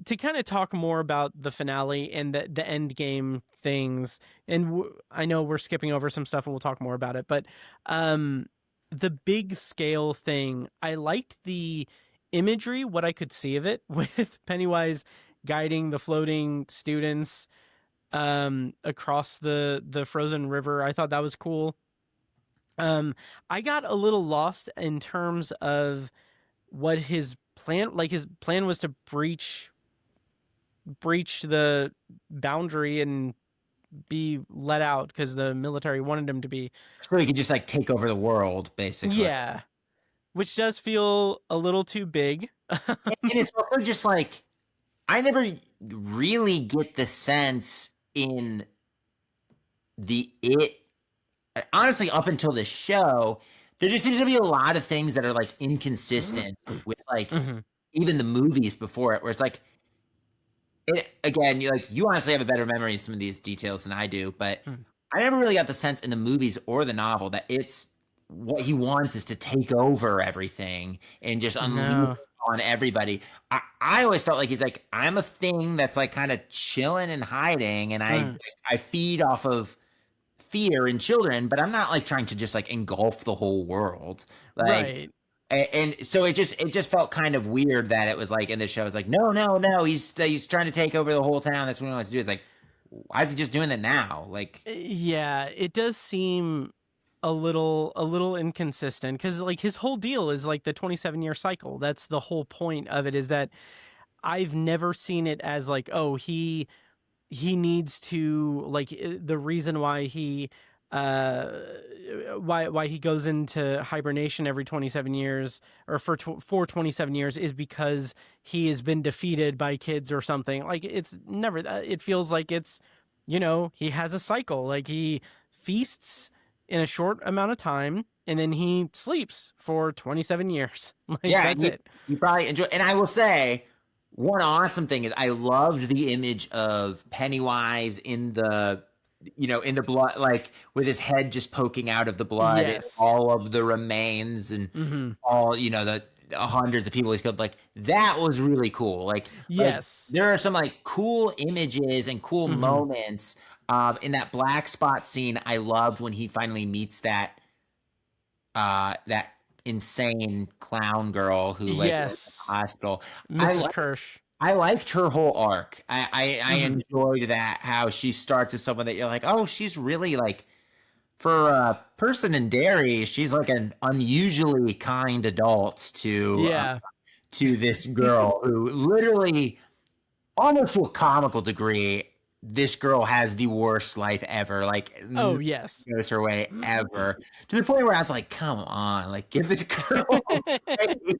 to kind of talk more about the finale and the end game things, and I know we're skipping over some stuff and we'll talk more about it, but the big scale thing, I liked the imagery, what I could see of it, with Pennywise guiding the floating students across the frozen river. I thought that was cool. I got a little lost in terms of what his plan was to breach the boundary and be let out because the military wanted him to be, so he could just like take over the world, basically. Yeah, which does feel a little too big. And it's also just like, I never really get the sense in honestly, up until the show, there just seems to be a lot of things that are like inconsistent with like even the movies before it, where it's like, again, you honestly have a better memory of some of these details than I do, but I never really got the sense in the movies or the novel that it's what he wants is to take over everything and just unleash on everybody. I always felt like he's like, I'm a thing that's like kind of chilling and hiding, and I feed off of fear in children, but I'm not like trying to just like engulf the whole world. Like, right. And so it just felt kind of weird that it was like in the show, it's like, no, he's trying to take over the whole town. That's what he wants to do. It's like, why is he just doing that now? Like, yeah, it does seem a little inconsistent, because like his whole deal is like the 27-year cycle. That's the whole point of it, is that I've never seen it as like, oh, he needs to, like, the reason why he why he goes into hibernation every 27 years or for 27 years is because he has been defeated by kids or something. Like, it's never that. It feels like it's, he has a cycle. Like, he feasts in a short amount of time and then he sleeps for 27 years. Like, that's it. You probably enjoy. And I will say, one awesome thing is I loved the image of Pennywise in the blood, like with his head just poking out of the blood, Yes. and all of the remains and all, the hundreds of people he's killed. Like that was really cool. Yes. There are some like cool images and cool moments. In that black spot scene, I loved when he finally meets that insane clown girl who like was in the hospital. Mrs. Kirsch. I liked her whole arc. I enjoyed that, how she starts as someone that you're like, oh, she's really like, for a person in Derry, she's like an unusually kind adult to this girl who literally, almost to a comical degree, this girl has the worst life ever. Like, oh yes, goes her way ever, to the point where I was like, come on, like give this girl a break.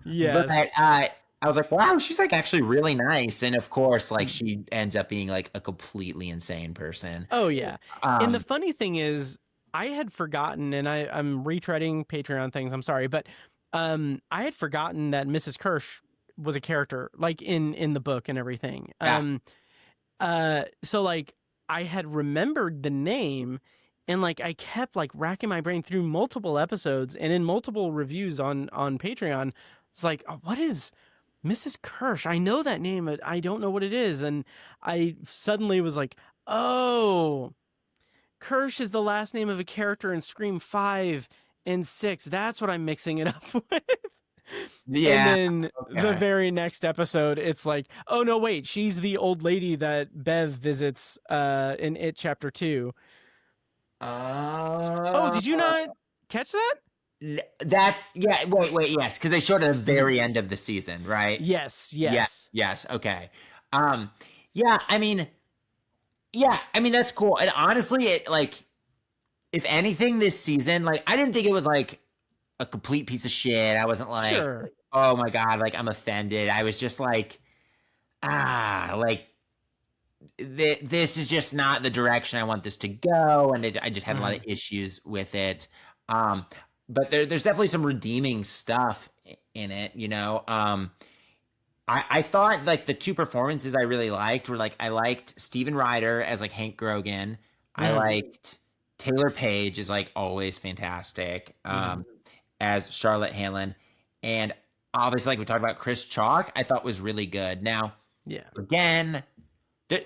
Yes. But I was like, wow, she's like actually really nice. And of course, like she ends up being like a completely insane person. Oh yeah. And the funny thing is, I had forgotten, and I'm retreading Patreon things, I'm sorry, but I had forgotten that Mrs. Kirsch was a character, like in the book and everything. So like I had remembered the name, and like I kept like racking my brain through multiple episodes and in multiple reviews on Patreon. It's like, oh, what is Mrs. Kirsch? I know that name, but I don't know what it is. And I suddenly was like, oh, Kirsch is the last name of a character in Scream 5 and 6. That's what I'm mixing it up with. Yeah. And then the very next episode, it's like, oh no, wait, she's the old lady that Bev visits in It Chapter 2. Oh, did you not catch that? That's wait, yes, because they showed it at the very end of the season, right? Yes. Okay. I mean that's cool. And honestly, it like, if anything, this season, like I didn't think it was like a complete piece of shit. I wasn't like, oh my god, like I'm offended. I was just like, like this is just not the direction I want this to go, and I just had a lot of issues with it. But there's definitely some redeeming stuff in it, you know. I thought like the two performances I really liked were like, I liked Steven Ryder as like Hank Grogan. I liked Taylor Page is like always fantastic as Charlotte Hanlon, and obviously like we talked about, Chris Chalk I thought was really good. Now, again,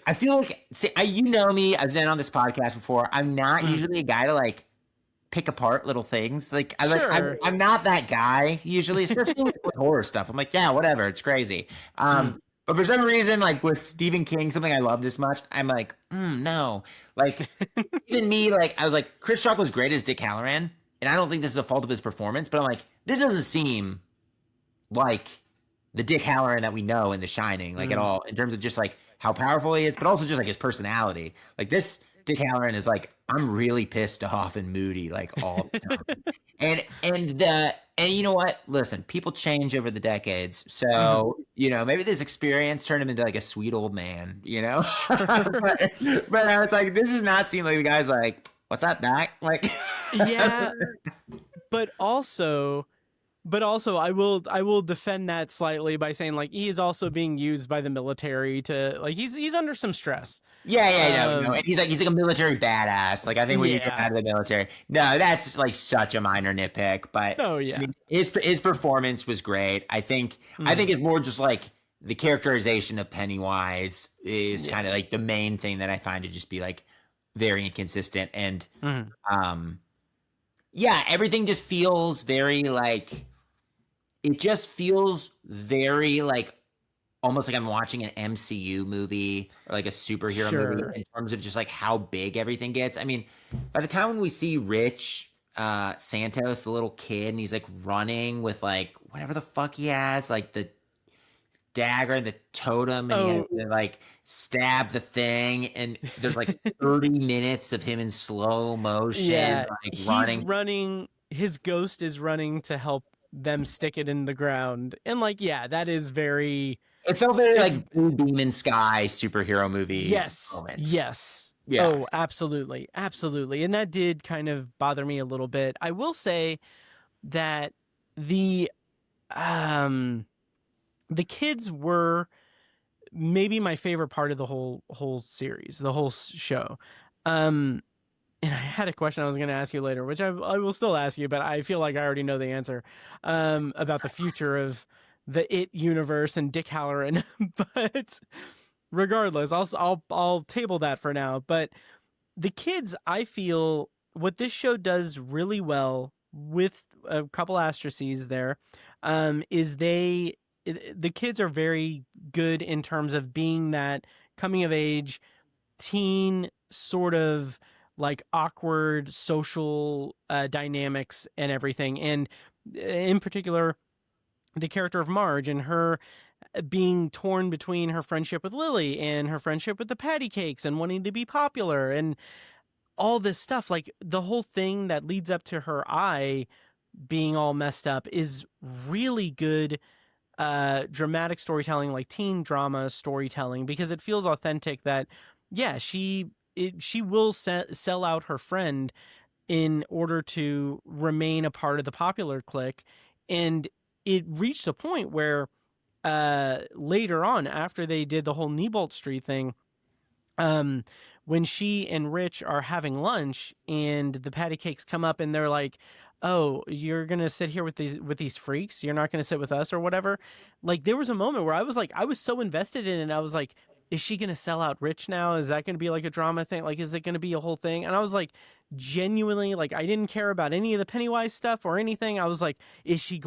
I feel like, you know me, I've been on this podcast before. I'm not usually a guy to like pick apart little things. Like I'm not that guy usually, especially with horror stuff. I'm like, yeah, whatever, it's crazy. But for some reason, like with Stephen King, something I love this much, I'm like, no. Like even me, like I was like, Chris Chalk was great as Dick Halloran, and I don't think this is a fault of his performance, but I'm like, this doesn't seem like the Dick Halloran that we know in The Shining, like at all, in terms of just like how powerful he is, but also just like his personality. Like this Dick Halloran is like, I'm really pissed off and moody like all the time. and you know what? Listen, people change over the decades. So, you know, maybe this experience turned him into like a sweet old man, you know? but I was like, this does not seem like the guy's like, what's up, Doc? Like, yeah. But also I will defend that slightly by saying like he is also being used by the military to like, he's under some stress. No. And he's like a military badass. Like I think when you get out of the military, no, that's like such a minor nitpick. But I mean, his performance was great. I think it's more just like the characterization of Pennywise is kind of like the main thing that I find to just be like very inconsistent. And everything just feels very like, it just feels very like almost like I'm watching an MCU movie or like a superhero movie in terms of just like how big everything gets. I mean, by the time when we see Rich Santos, the little kid, and he's like running with like whatever the fuck he has, like the dagger, the totem, and he has to like stab the thing, and there's like 30 minutes of him in slow motion, like running. His ghost is running to help them stick it in the ground, and like that is very, it felt very like Blue Demon Sky superhero movie. Yes. Oh, absolutely, and that did kind of bother me a little bit. I will say that the kids were maybe my favorite part of the whole series, the whole show. And and I had a question I was going to ask you later, which I will still ask you, but I feel like I already know the answer, about the future of the It universe and Dick Halloran. But regardless, I'll table that for now. But the kids, I feel what this show does really well, with a couple asterisks there, is the kids are very good in terms of being that coming of age teen sort of like awkward social dynamics and everything. And in particular, the character of Marge and her being torn between her friendship with Lily and her friendship with the patty cakes and wanting to be popular and all this stuff. Like the whole thing that leads up to her eye being all messed up is really good dramatic storytelling, like teen drama storytelling, because it feels authentic that, yeah, she will sell out her friend in order to remain a part of the popular clique. And it reached a point where later on, after they did the whole Neibolt Street thing, when she and Rich are having lunch and the patty cakes come up and they're like, oh, you're going to sit here with these freaks? You're not going to sit with us or whatever? Like, there was a moment where I was so invested in it. I was like, is she going to sell out Rich now? Is that going to be like a drama thing? Like, is it going to be a whole thing? And I was like, genuinely, like, I didn't care about any of the Pennywise stuff or anything. I was like, has she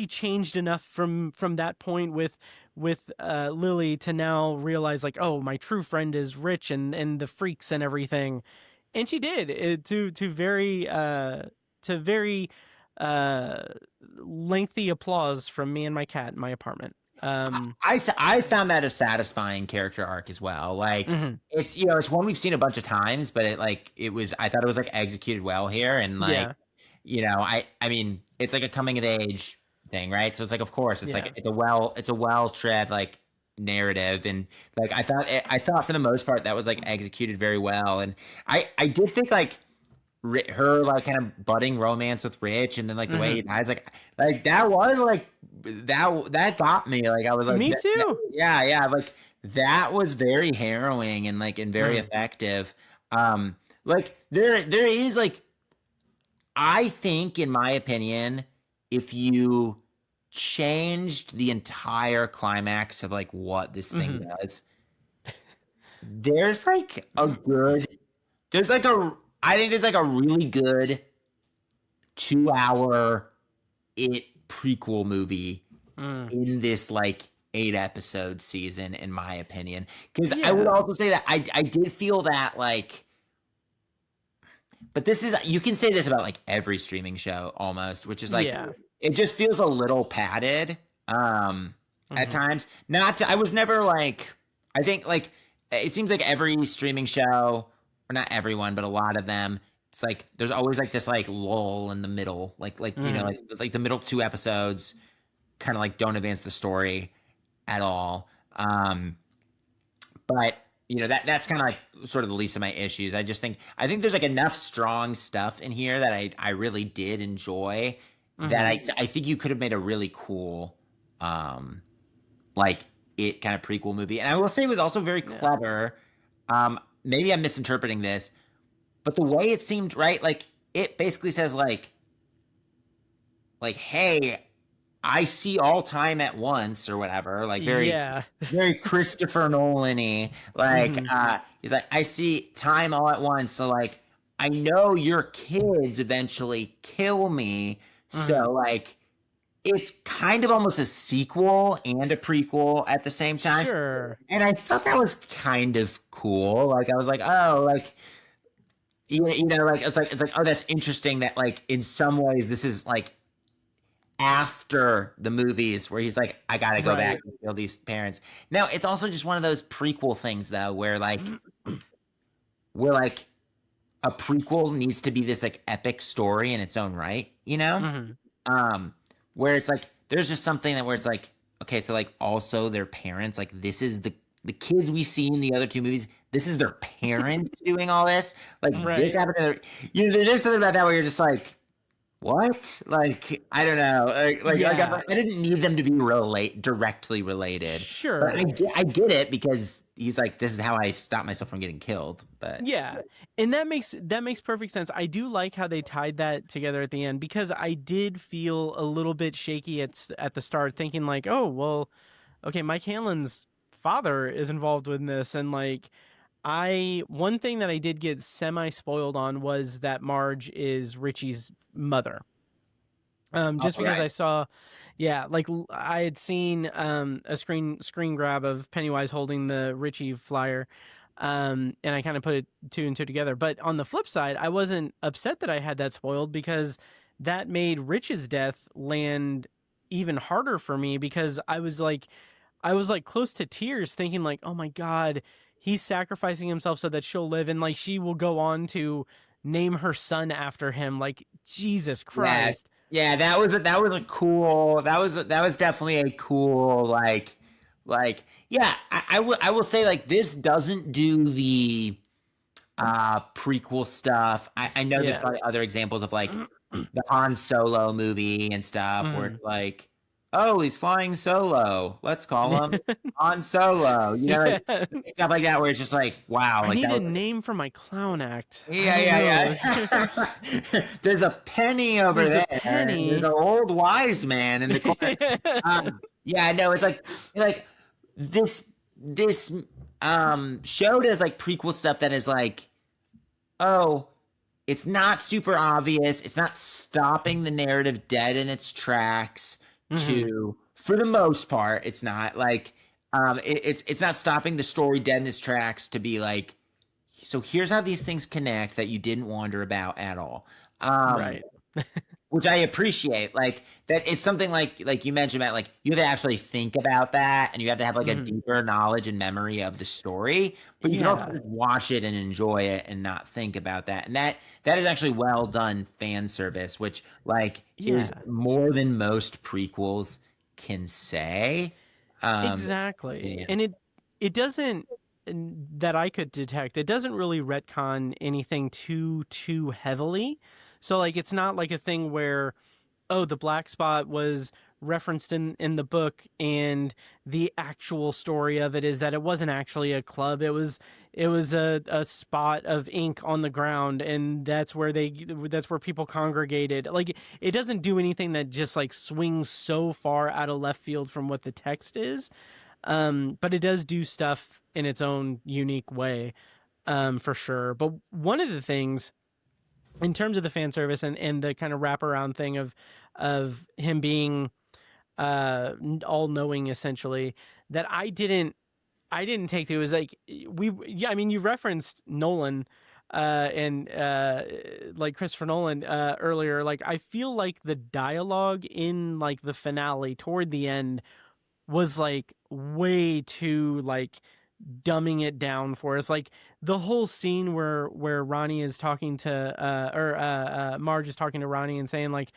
changed enough from that point with Lily to now realize, like, oh, my true friend is Rich and the freaks and everything? And she did, to very lengthy applause from me and my cat in my apartment. I found that a satisfying character arc as well. Like it's, it's one we've seen a bunch of times, but I thought it was like executed well here. And like, I mean, it's like a coming of age thing, right? So it's like, of course it's like, it's a well-tread like narrative. And like, I thought for the most part that was like executed very well. And I did think like her like kind of budding romance with Rich, and then like the way he dies, like that was like that got me. Like I was like, me too. Yeah, like that was very harrowing and like and very effective. Like there is like, I think in my opinion, if you changed the entire climax of like what this thing does, there's like a good, I think there's like a really good 2-hour It prequel movie in this like 8-episode season, in my opinion. Because I would also say that I did feel that like, but this is, you can say this about like every streaming show almost, which is like, it just feels a little padded at times. I was never like, I think like, it seems like every streaming show, or not everyone, but a lot of them, it's like there's always like this like lull in the middle, like like the middle 2 episodes kind of like don't advance the story at all. But that's kind of like sort of the least of my issues. I think there's like enough strong stuff in here that I really did enjoy, that I think you could have made a really cool like It kind of prequel movie. And I will say it was also very clever. Maybe I'm misinterpreting this, but the way it seemed, right? Like it basically says like, hey, I see all time at once or whatever. Like very, very Christopher Nolan-y. Like, he's like, I see time all at once. So like, I know your kids eventually kill me. So like, it's kind of almost a sequel and a prequel at the same time. Sure. And I thought that was kind of cool. Like, I was like, oh, like, like, it's like, oh, that's interesting that, like, in some ways, this is, like, after the movies where he's like, I gotta go back and kill these parents. Now, it's also just one of those prequel things, though, where, like, a prequel needs to be this, like, epic story in its own right, where it's like, there's just something that where it's like, okay, so like also their parents, like this is the kids we see in the other 2 movies, this is their parents doing all this. Like this happened to their, there's just something about that where you're just like, what? Like, I don't know. I didn't need them to be directly related. Sure. But I get it because he's like, this is how I stop myself from getting killed. But Yeah, and that makes perfect sense. I do like how they tied that together at the end, because I did feel a little bit shaky at the start, thinking like, oh well, okay, Mike Hanlon's father is involved with this, and like one thing that I did get semi spoiled on was that Marge is Richie's mother. Just because I saw, like I had seen a screen grab of Pennywise holding the Richie flyer, and I kind of put it two and two together. But on the flip side, I wasn't upset that I had that spoiled, because that made Rich's death land even harder for me, because I was like close to tears, thinking like, oh my God, he's sacrificing himself so that she'll live, and like she will go on to name her son after him. Like, Jesus Christ. Yeah, that was definitely a cool yeah. I will say, like, this doesn't do the prequel stuff. I know there's probably other examples of like the Han Solo movie and stuff where it's like, oh, he's flying solo, let's call him Han Solo, you know, like, stuff like that, where it's just like, wow, I like, need a name for my clown act. Yeah. There's a penny over there. Penny. There's an old wise man in the corner. No, it's like this show does like prequel stuff that is like, oh, it's not super obvious. It's not stopping the narrative dead in its tracks. For the most part, it's not like it's not stopping the story dead in its tracks to be like, so here's how these things connect that you didn't wonder about at all. Right. Which I appreciate. Like, that it's something like you mentioned, Matt, like, you have to actually think about that, and you have to have like a deeper knowledge and memory of the story, but you can also just watch it and enjoy it and not think about that. And that is actually well done fan service, which like is more than most prequels can say. Exactly. And it doesn't, that I could detect, it doesn't really retcon anything too heavily. So like, it's not like a thing where, oh, the black spot was referenced in the book, and the actual story of it is that it wasn't actually a club. It was a spot of ink on the ground, and that's where people congregated. Like, it doesn't do anything that just like swings so far out of left field from what the text is. But it does do stuff in its own unique way, for sure. But one of the things, in terms of the fan service and the kind of wraparound thing of him being all knowing, essentially, that I didn't take to, was like, you referenced Nolan and like Christopher Nolan earlier. Like, I feel like the dialogue in like the finale toward the end was like way too like dumbing it down for us. Like, the whole scene where Ronnie is talking to Marge is talking to Ronnie and saying like,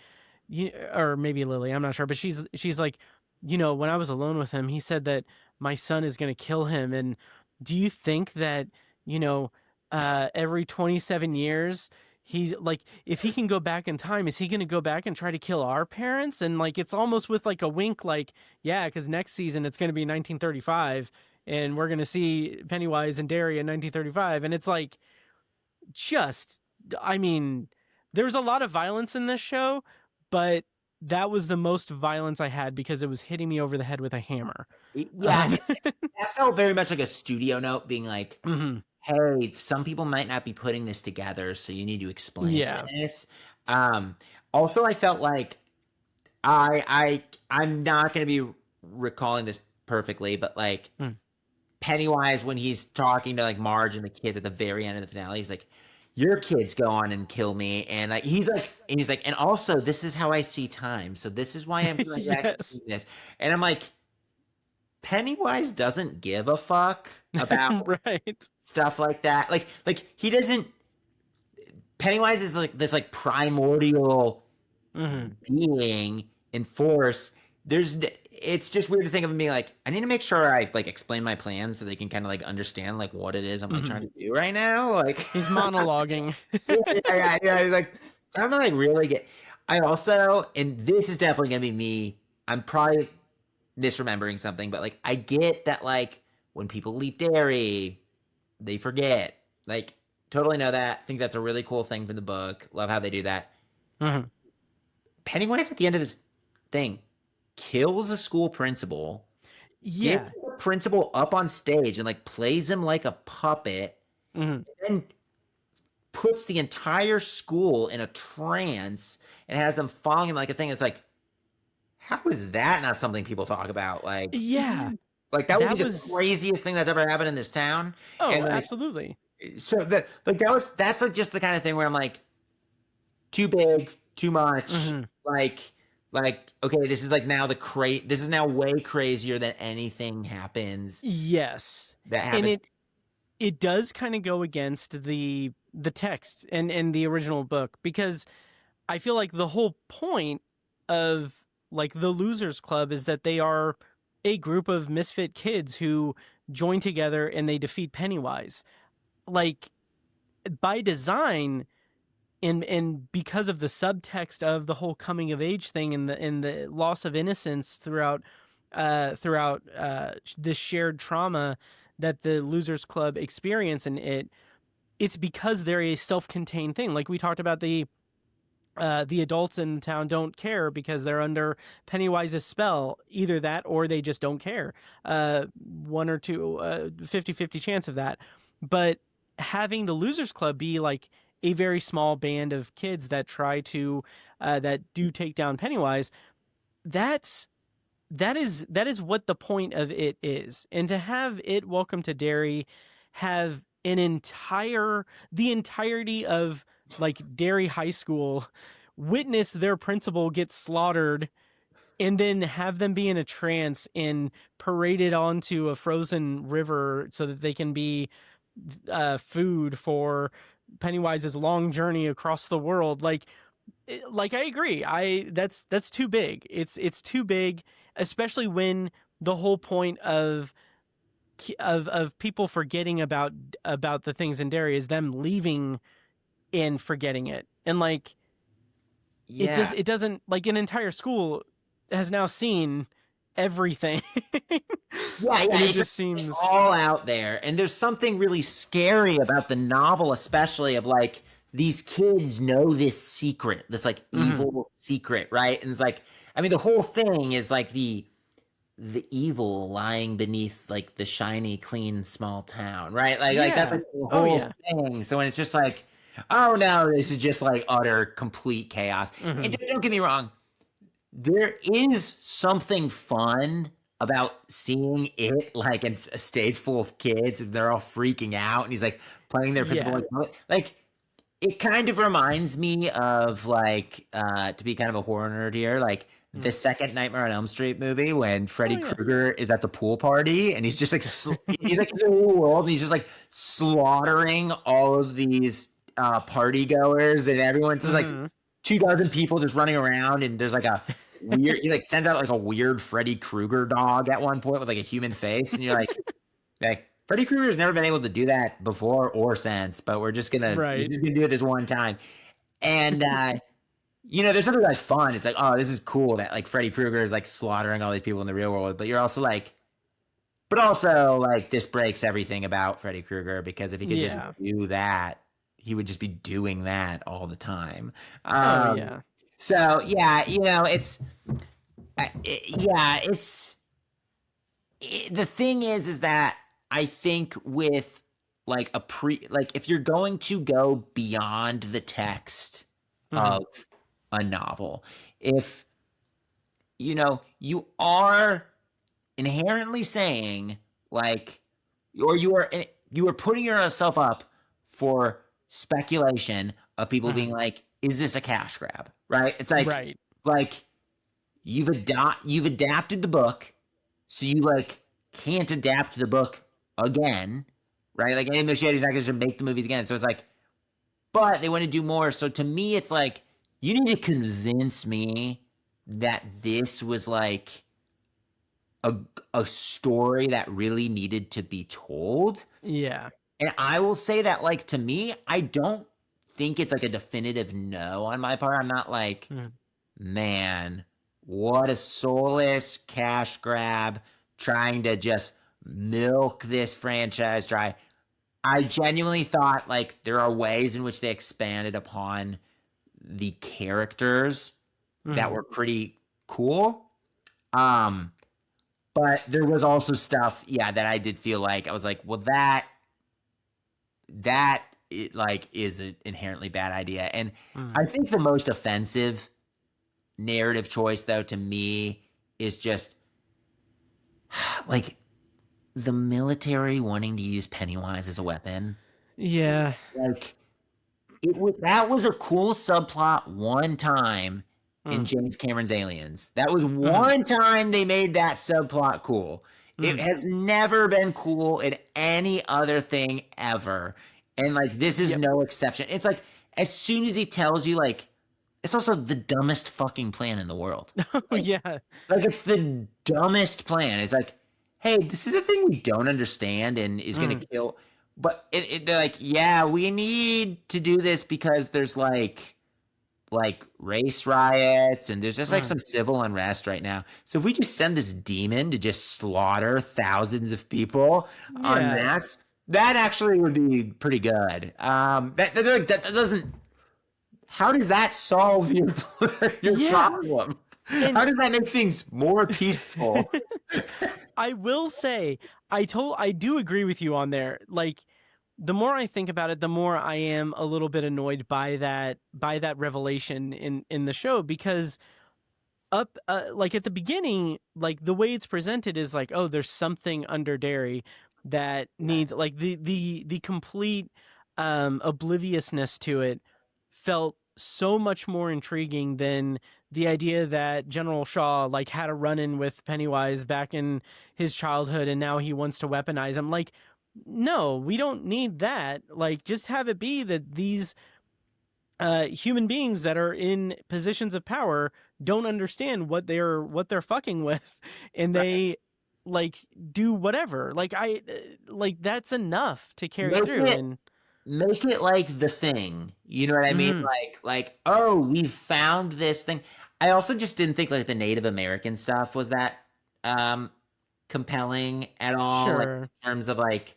or maybe Lily, I'm not sure, but she's like, when I was alone with him, he said that my son is going to kill him. And do you think that, every 27 years, he's like, if he can go back in time, is he going to go back and try to kill our parents? And like, it's almost with like a wink, like, yeah, because next season it's going to be 1935, and we're going to see Pennywise and Derry in 1935. And it's like, there's a lot of violence in this show, but that was the most violence I had because it was hitting me over the head with a hammer. Yeah, that felt very much like a studio note being like, hey, some people might not be putting this together, so you need to explain this. Also, I felt like I'm not going to be recalling this perfectly, but like Pennywise, when he's talking to like Marge and the kids at the very end of the finale, he's like, your kids go on and kill me, and like he's like, and also this is how I see time, so this is why I'm doing this. And I'm like, Pennywise doesn't give a fuck about stuff like that. Like he doesn't. Pennywise is like this like primordial being in force. It's just weird to think of him being like, I need to make sure I like explain my plans so they can kind of like understand like what it is I'm like trying to do right now. Like, he's monologuing. yeah. He's like, I'm not like really get. I also, and this is definitely gonna be me, I'm probably misremembering something, but like I get that like when people leave Derry, they forget. Like, totally know that. Think that's a really cool thing from the book. Love how they do that. Mm-hmm. Pennywise at the end of this thing kills a school principal. Yeah. Gets the principal up on stage and like plays him like a puppet. Mm-hmm. And puts the entire school in a trance and has them following him like a thing. It's like, how is that not something people talk about? Like, Yeah. like that would be was the craziest thing that's ever happened in this town. Oh, and like, absolutely. So that's like just the kind of thing where I'm like, too big, too much. Mm-hmm. Like okay, this is like now this is now way crazier than anything happens. Yes. That happens. And it does kind of go against the text and the original book, because I feel like the whole point of like the Losers Club is that they are a group of misfit kids who join together and they defeat Pennywise. Like, by design, and because of the subtext of the whole coming of age thing and the loss of innocence throughout this shared trauma that the Losers Club experience, and it's because they're a self-contained thing. Like we talked about, the adults in town don't care because they're under Pennywise's spell. Either that or they just don't care. 1 or 2, 50-50 chance of that. But having the Losers Club be like a very small band of kids that try to that do take down Pennywise, that is what the point of it is. And to have it, Welcome to Derry, have the entirety of like Derry High School witness their principal get slaughtered, and then have them be in a trance and paraded onto a frozen river so that they can be food for Pennywise's long journey across the world. Like I agree. That's too big. It's too big, especially when the whole point of people forgetting about the things in Derry is them leaving and forgetting it. And like, it doesn't, like, an entire school has now seen everything. Yeah, and it it's just seems all out there. And there's something really scary about the novel, especially of like, these kids know this secret, this like evil secret, right? And it's like, I mean, the whole thing is like the evil lying beneath like the shiny, clean, small town, right? Like that's like the whole thing. So when it's just like, oh no, this is just like utter, complete chaos. And don't get me wrong, there is something fun about seeing it like in a stage full of kids and they're all freaking out and he's like playing their principal like it kind of reminds me of like to be kind of a horror nerd here, like the second Nightmare on Elm Street movie when Freddy Krueger is at the pool party and he's just like he's like in the real world and he's just like slaughtering all of these party goers and everyone's just like 24 people just running around and there's like a weird he like sends out like a weird Freddy Krueger dog at one point with like a human face and you're like Freddy Krueger's never been able to do that before or since, but we're just gonna do it this one time. And you know, there's something like fun. It's like, oh, this is cool that like Freddy Krueger is like slaughtering all these people in the real world, but you're also like, but also like this breaks everything about Freddy Krueger because if he could just do that, he would just be doing that all the time. So yeah, you know, the thing is that I think with like if you're going to go beyond the text of a novel, if you know you are inherently saying like, or you are putting yourself up for speculation of people being like, is this a cash grab? Right? It's like like you've adapted the book, so you like can't adapt the book again, right? Like Andy Muschietti's not going to make the movies again, so it's like, but they want to do more. So to me, it's like you need to convince me that this was like a story that really needed to be told. Yeah. And I will say that, like, to me, I don't think it's like a definitive no on my part. I'm not like, man, what a soulless cash grab trying to just milk this franchise dry. I genuinely thought like there are ways in which they expanded upon the characters that were pretty cool. But there was also stuff, that I did feel like I was like, well, that is an inherently bad idea. And I think the most offensive narrative choice, though, to me is just like the military wanting to use Pennywise as a weapon. Yeah. Like that was a cool subplot one time in James Cameron's Aliens. That was one time they made that subplot cool. It has never been cool in any other thing ever. And like this is no exception. It's like as soon as he tells you, like, it's also the dumbest fucking plan in the world. Yeah. Like it's the dumbest plan. It's like, hey, this is a thing we don't understand and is gonna kill. But they're like, yeah, we need to do this because there's like race riots and there's just like some civil unrest right now. So if we just send this demon to just slaughter thousands of people en masse, that actually would be pretty good. That doesn't. How does that solve your problem? How does that make things more peaceful? I will say, I do agree with you on there. Like, the more I think about it, the more I am a little bit annoyed by that revelation in the show, because like at the beginning, like the way it's presented is like, oh, there's something under Derry that needs, like, the complete obliviousness to it felt so much more intriguing than the idea that General Shaw like had a run-in with Pennywise back in his childhood and now he wants to weaponize him. Like, no, we don't need that. Like, just have it be that these human beings that are in positions of power don't understand what they're fucking with, and they like do whatever. Like, that's enough to carry through. Make it like The Thing. You know what I mean? Like, oh, we found this thing. I also just didn't think like the Native American stuff was that compelling at all. Sure. Like, in terms of like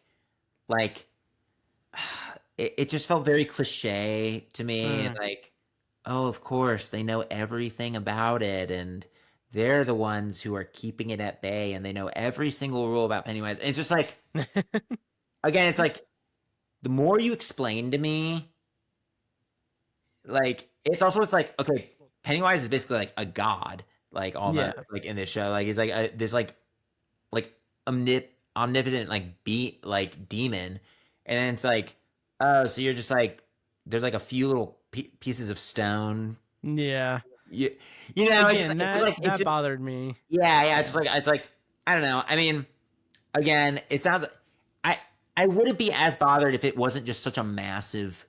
it just felt very cliche to me. Like, oh, of course they know everything about it and they're the ones who are keeping it at bay and they know every single rule about Pennywise. And it's just like, again, it's like, the more you explain to me, like, it's like, okay, Pennywise is basically like a god, like almost like in this show. Like, it's like this like omnipotent like demon. And then it's like, oh, so you're just like, there's like a few little pieces of stone. Yeah. You know, again, that bothered me. Yeah. It's like, I don't know. I mean, again, it sounds I wouldn't be as bothered if it wasn't just such a massive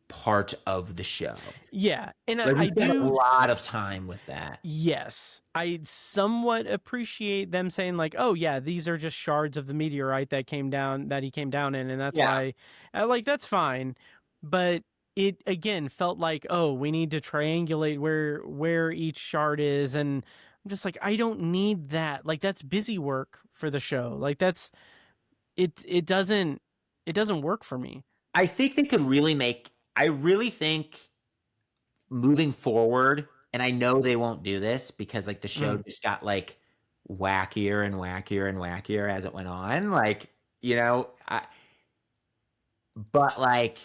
part of the show. Yeah, and like, I do a lot of time with that. Yes, I somewhat appreciate them saying like, "Oh yeah, these are just shards of the meteorite that he came down in, and that's why." Like, that's fine, but it again felt like, oh, we need to triangulate where each shard is, and I'm just like, I don't need that. Like, that's busy work for the show. Like, that's. It doesn't work for me. I think they could really I really think moving forward, and I know they won't do this because like the show just got like wackier and wackier and wackier as it went on. Like, you know, but like,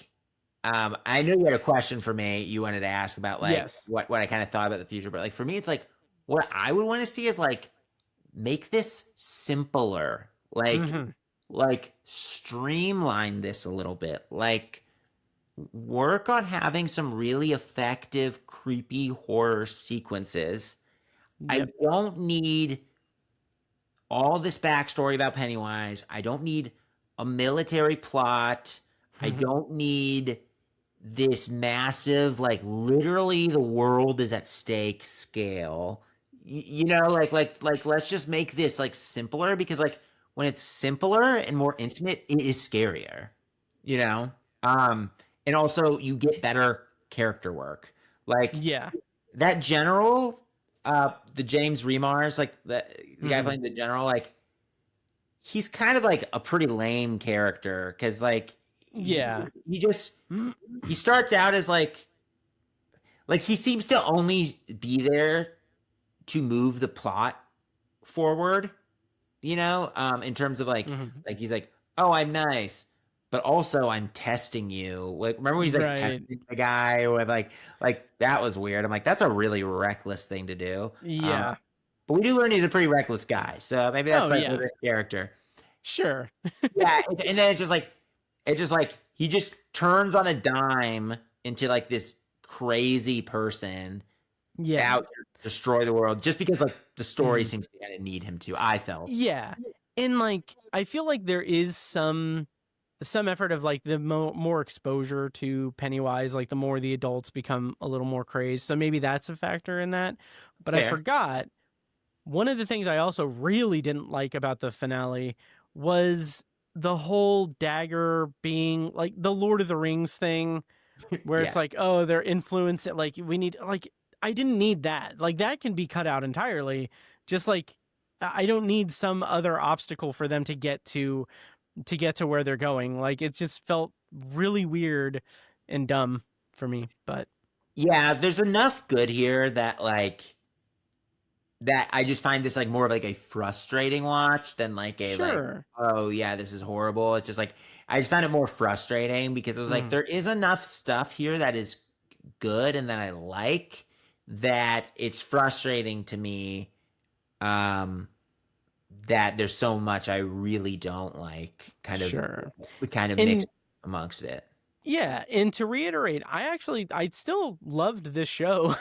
I know you had a question for me. You wanted to ask about like what I kind of thought about the future, but like for me, it's like what I would want to see is like make this simpler, like streamline this a little bit, like work on having some really effective creepy horror sequences. I don't need all this backstory about Pennywise. I don't need a military plot. I don't need this massive, like, literally the world is at stake scale. You know, like let's just make this like simpler, because like when it's simpler and more intimate, it is scarier, you know? And also you get better character work. Like, that general, the James Remars, like the guy playing the general, like, he's kind of like a pretty lame character because like Yeah. he starts out as like he seems to only be there to move the plot forward, in terms of like Mhm. like he's like, oh, I'm nice, but also I'm testing you. Like, remember when he's like Right. testing the guy with like that was weird. I'm like, that's a really reckless thing to do. Yeah. But we do learn he's a pretty reckless guy, so maybe that's Oh, like yeah. with his character. Sure. Yeah, and then it's just like he just turns on a dime into like this crazy person Yeah. out to destroy the world just because like the story Mhm. seems to kind of need him to. I felt. Yeah. And like I feel like there is some effort of like the more exposure to Pennywise, like the more the adults become a little more crazed. So maybe that's a factor in that. But I Fair. forgot one of the things I also really didn't like about the finale was the whole dagger being like the Lord of the Rings thing where it's Yeah. like, oh, they're influenced. Like we need like I didn't need that. Like that can be cut out entirely. Just like I don't need some other obstacle for them to get to where they're going. Like it just felt really weird and dumb for me. But Yeah, there's enough good here that I just find this like more of like a frustrating watch than like a sure. like, oh yeah, this is horrible. It's just like I just found it more frustrating because it was like there is enough stuff here that is good and that I like that it's frustrating to me that there's so much I really don't like Sure. we kind of And- mixed amongst it. Yeah, and to reiterate, I still loved this show.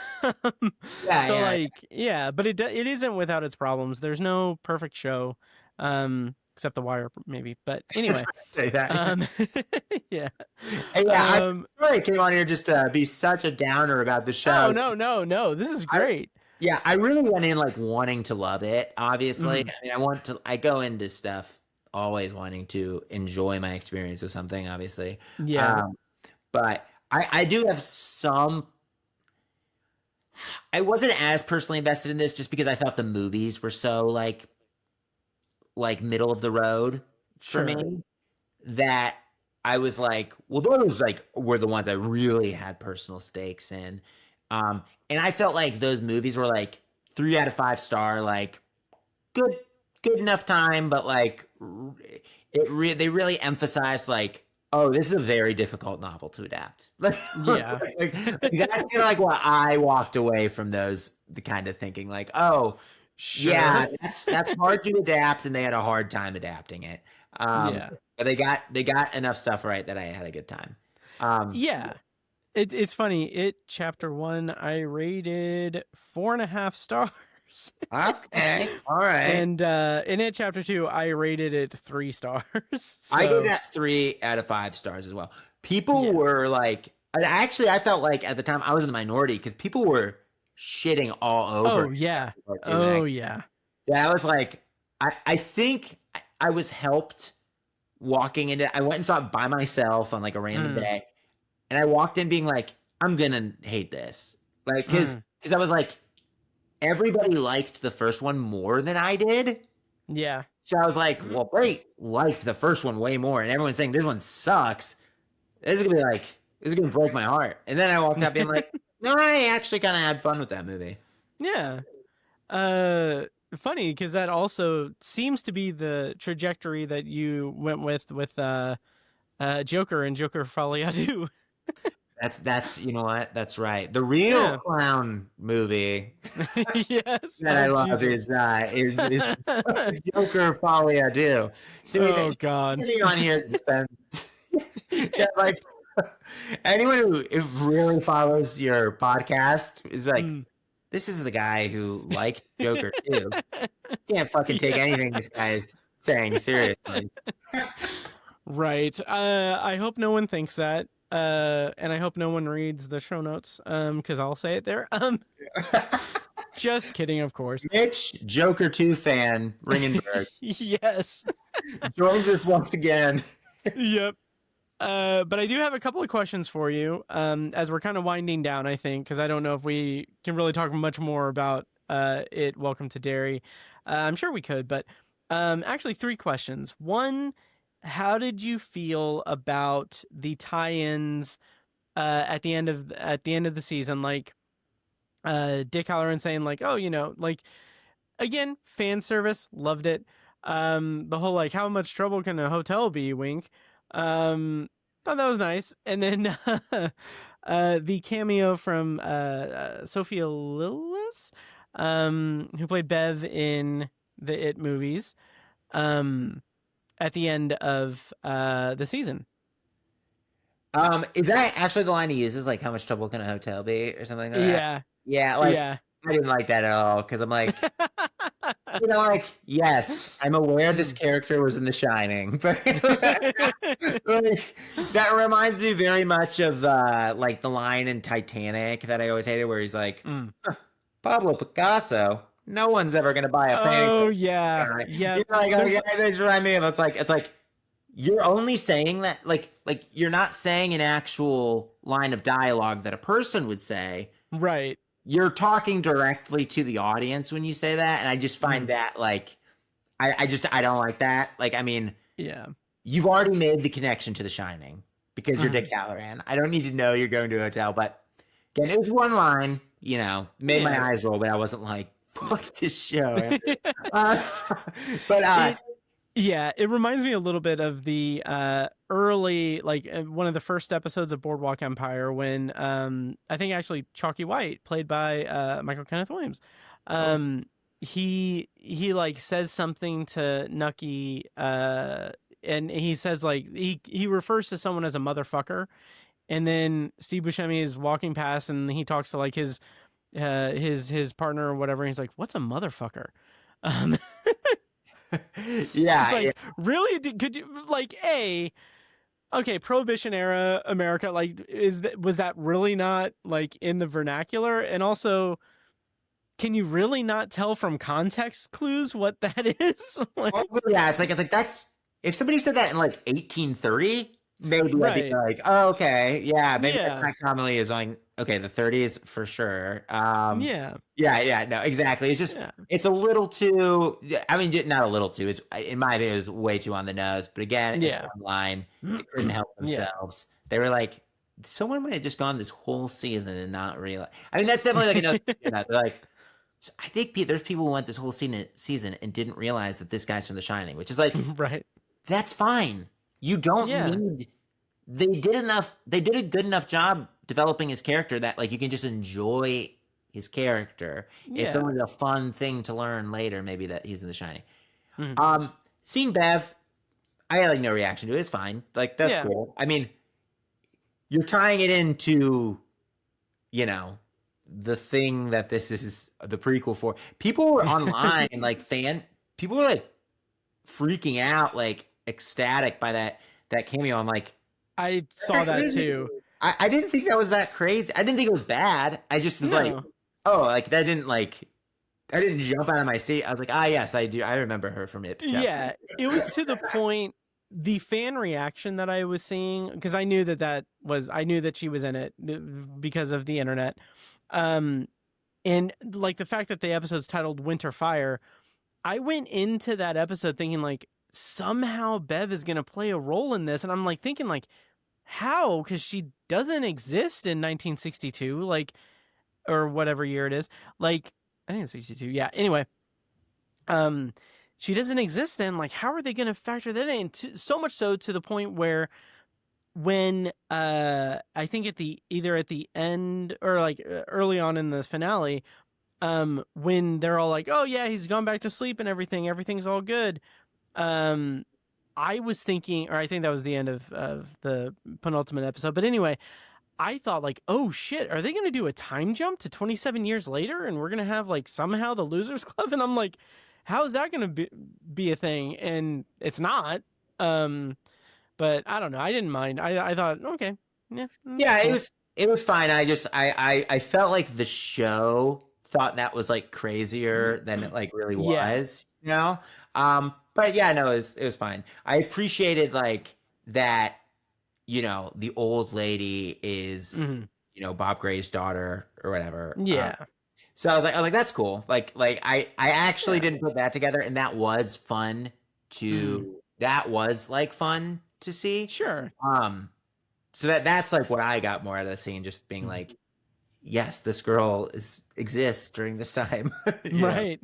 Yeah, So yeah. like, yeah, but it isn't without its problems. There's no perfect show, except The Wire maybe. But anyway, Say that. yeah. Hey, yeah, Um, I'm sorry I came on here just to be such a downer about the show. Oh no, this is great. Yeah, I really went in like wanting to love it, obviously. Mhm. I mean, I go into stuff always wanting to enjoy my experience with something, obviously. Yeah, But I do have some. I wasn't as personally invested in this just because I thought the movies were so like middle of the road for Sure. me that I was like, well, those like were the ones I really had personal stakes in. And I felt like those movies were like 3 out of 5 star, like good enough time, but like they really emphasized like, oh, this is a very difficult novel to adapt. Yeah. That's kind of like what I walked away from those, the kind of thinking like, oh, Sure. yeah, that's hard to adapt, and they had a hard time adapting it. Yeah. But they got enough stuff right that I had a good time. Yeah. It's funny. It chapter 1, I rated 4.5 stars. Okay, all right. And in it chapter 2, I rated it 3 stars. I So- gave that 3 out of 5 stars as well. People Yeah. were like, and actually, I felt like at the time I was in the minority because people were shitting all over. Oh yeah. Part two, Oh and yeah. I was like, I think I was helped walking into. I went and saw it by myself on like a random day, and I walked in being like, I'm gonna hate this, like because I was like, everybody liked the first one more than I did. Yeah. So I was like, well, great, liked the first one way more, and everyone's saying this one sucks. This is gonna break my heart. And then I walked up being like, no, I actually kind of had fun with that movie. Yeah. Funny because that also seems to be the trajectory that you went with Joker and Joker Folie à Deux. That's you know what? That's right. The real Yeah. clown movie Yes. that I Oh, love Jesus. is Joker Folie à Deux. See, Oh God. anything on here to defend. Yeah, like anyone who really follows your podcast is like, this is the guy who liked Joker too. Can't fucking take anything this guy is saying seriously. Right. I hope no one thinks that. And I hope no one reads the show notes. Because I'll say it there. Just kidding, of course. Mitch, Joker 2 fan, Ringenberg, Yes. joins us once again. Yep. But I do have a couple of questions for you. As we're kind of winding down, I think, because I don't know if we can really talk much more about it. Welcome to Derry. I'm sure we could, but Actually, 3 questions. One, how did you feel about the tie-ins at the end of the season? Like, Dick Halloran saying like, oh, like, again, fan service, loved it. The whole like, how much trouble can a hotel be? Wink. Thought that was nice. And then the cameo from Sophia Lillis, who played Bev in the It movies, at the end of the season. Is that actually the line he uses? Like, how much trouble can a hotel be, or something like that? Yeah. Yeah, like Yeah. I didn't like that at all because I'm like, like, yes, I'm aware this character was in The Shining, but like, that reminds me very much of like the line in Titanic that I always hated, where he's like, Pablo Picasso. No one's ever gonna buy a painting. Oh yeah, yeah. That's what I mean. It's like you're only saying that, like you're not saying an actual line of dialogue that a person would say. Right. You're talking directly to the audience when you say that, and I just find that like, I don't like that. Like, I mean, yeah, you've already made the connection to The Shining because you're Dick Halloran. I don't need to know you're going to a hotel, but again, it was one line, made my eyes roll, but I wasn't like, fuck this show. Yeah, it reminds me a little bit of the early, like one of the first episodes of Boardwalk Empire when I think actually Chalky White, played by Michael Kenneth Williams, he like says something to Nucky, and he says like he refers to someone as a motherfucker, and then Steve Buscemi is walking past and he talks to like his partner or whatever, and he's like, "What's a motherfucker?" Yeah, it's like, really? Could you like okay, Prohibition era America, like, was that really not like in the vernacular? And also, can you really not tell from context clues what that is? Like, yeah, it's like that's, if somebody said that in like 1830, maybe Right. I'd be like, oh, okay, yeah, maybe that commonly is on, okay, the 30s for sure. Yeah, no, exactly. It's just, it's a little too, I mean, not a little too, it's, in my opinion, it was way too on the nose, but again, it's one line, they couldn't help themselves. They were like, someone might have just gone this whole season and not realize. I mean, that's definitely like another, they're like, I think there's people who went this whole season and didn't realize that this guy's from The Shining, which is like, right. That's fine. You don't need. They did a good enough job developing his character that like you can just enjoy his character. Yeah. It's only a fun thing to learn later, maybe, that he's in The Shining. Seeing Bev, I had like no reaction to it. It's fine. Like, that's cool. I mean, you're tying it into, the thing that this is the prequel for. People were online and like people were like freaking out, like ecstatic by that cameo. I'm like, I saw that too. I didn't think that was that crazy. I didn't think it was bad. I just was like, oh, like that didn't like, I didn't jump out of my seat. I was like, yes, I do. I remember her from It. Yeah, it was to the point, the fan reaction that I was seeing, because I knew I knew that she was in it because of the internet. And like the fact that the episode's titled Winter Fire, I went into that episode thinking like, somehow Bev is going to play a role in this. And I'm like thinking like, how? Because she doesn't exist in 1962, like, or whatever year it is. Like, I think it's 62. Yeah. Anyway, she doesn't exist then. Like, how are they going to factor that in? So much so to the point where when I think either at the end or like early on in the finale, when they're all like, oh yeah, he's gone back to sleep and everything's all good. I was thinking, or I think that was the end of the penultimate episode. But anyway, I thought like, oh shit, are they going to do a time jump to 27 years later? And we're going to have like somehow the Losers Club? And I'm like, how is that going to be a thing? And it's not. But I don't know. I didn't mind. I thought, okay. Yeah. Yeah, it was fine. I felt like the show thought that was like crazier than it like really was, but yeah, no, it was fine. I appreciated like that, the old lady is, Bob Gray's daughter or whatever. Yeah. So I was like, that's cool. Like I actually didn't put that together, and that was fun that was like fun to see. Sure. So that's like what I got more out of the scene, just being like, yes, this girl exists during this time. Right.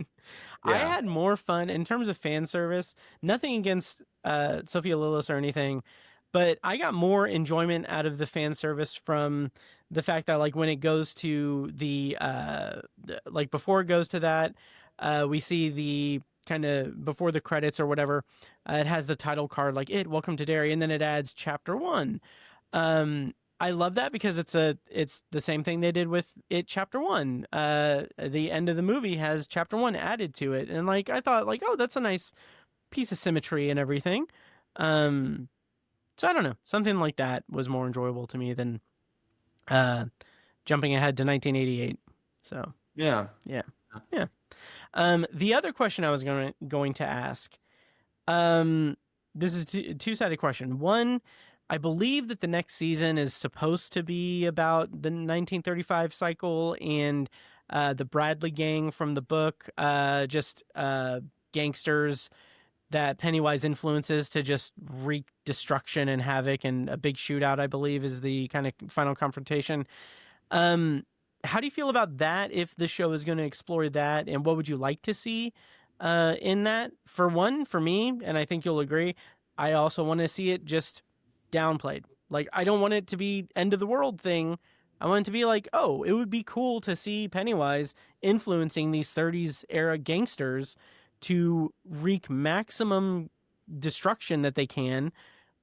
I Yeah. had more fun in terms of fan service. Nothing against Sophia Lillis or anything, but I got more enjoyment out of the fan service from the fact that like when it goes to like before it goes to that, we see the kind of before the credits or whatever, it has the title card like Welcome to Derry, and then it adds chapter 1. I love that because it's the same thing they did with it chapter 1. The end of the movie has chapter 1 added to it, and like I thought like, oh, that's a nice piece of symmetry and everything. So I don't know, something like that was more enjoyable to me than jumping ahead to 1988. So Yeah. the other question I was going to ask, this is a two-sided question. One, I believe that the next season is supposed to be about the 1935 cycle and the Bradley gang from the book, just gangsters that Pennywise influences to just wreak destruction and havoc, and a big shootout, I believe, is the kind of final confrontation. How do you feel about that if the show is going to explore that, and what would you like to see in that? For one, for me, and I think you'll agree, I also want to see it just downplayed. Like, I don't want it to be end of the world thing. I want it to be like, oh, it would be cool to see Pennywise influencing these 30s era gangsters to wreak maximum destruction that they can,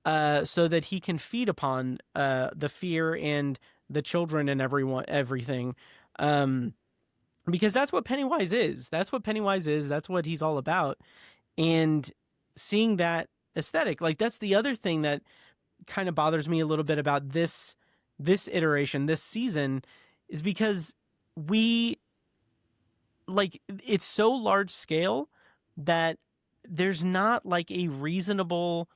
so that he can feed upon the fear and the children and everything. Because that's what Pennywise is. That's what Pennywise is. That's what he's all about. And seeing that aesthetic, like that's the other thing that kind of bothers me a little bit about this iteration, this season, is because it's so large scale that there's not like a reasonable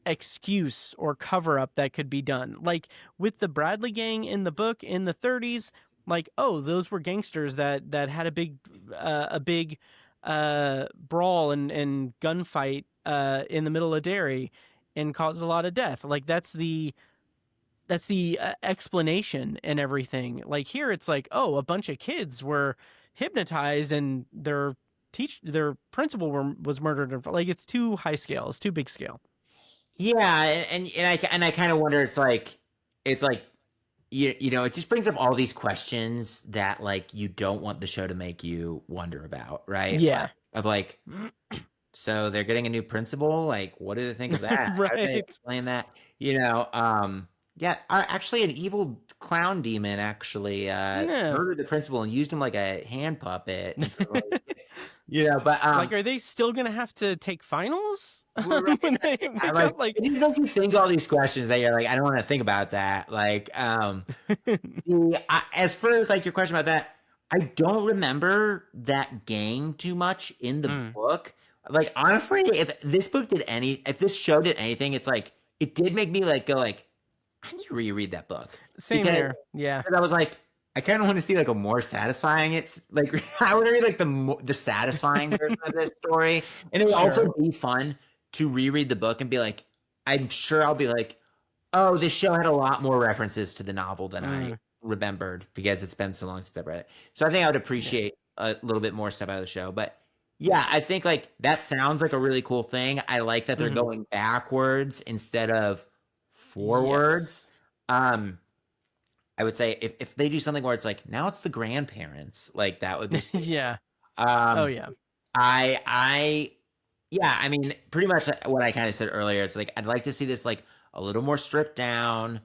excuse or cover up that could be done. Like with the Bradley gang in the book in the 30s, like, oh, those were gangsters that had a big brawl and gunfight in the middle of Derry and caused a lot of death. Like that's the explanation and everything. Like here it's like, oh, a bunch of kids were hypnotized and their principal was murdered. Like it's too high scale. It's too big scale. Yeah, and I kind of wonder. It's like you know, it just brings up all these questions that like you don't want the show to make you wonder about, right? Yeah. Of like, so they're getting a new principal. Like, what do they think of that? Right. How do they explain that? You know, yeah. Actually, an evil clown demon actually murdered the principal and used him like a hand puppet. You know, but like, are they still gonna have to take finals right. when they wake up? Like, don't you think all these questions that you're like, I don't want to think about that. Like, as for like your question about that, I don't remember that gang too much in the book. Like, honestly, if this show did anything, it's like it did make me like go like, I need to reread that book. Same here. Yeah, because I was like, I kind of want to see like a more satisfying. It's like I want to read like the satisfying version of this story, and it would also be fun to reread the book and be like, I'm sure I'll be like, oh, this show had a lot more references to the novel than I remembered because it's been so long since I've read it. So I think I would appreciate a little bit more stuff out of the show. But yeah, I think like that sounds like a really cool thing. I like that they're going backwards instead of forwards. Yes. I would say if they do something where it's like, now it's the grandparents, like that would be yeah. Oh yeah. I mean, pretty much what I kind of said earlier. It's like, I'd like to see this like a little more stripped down,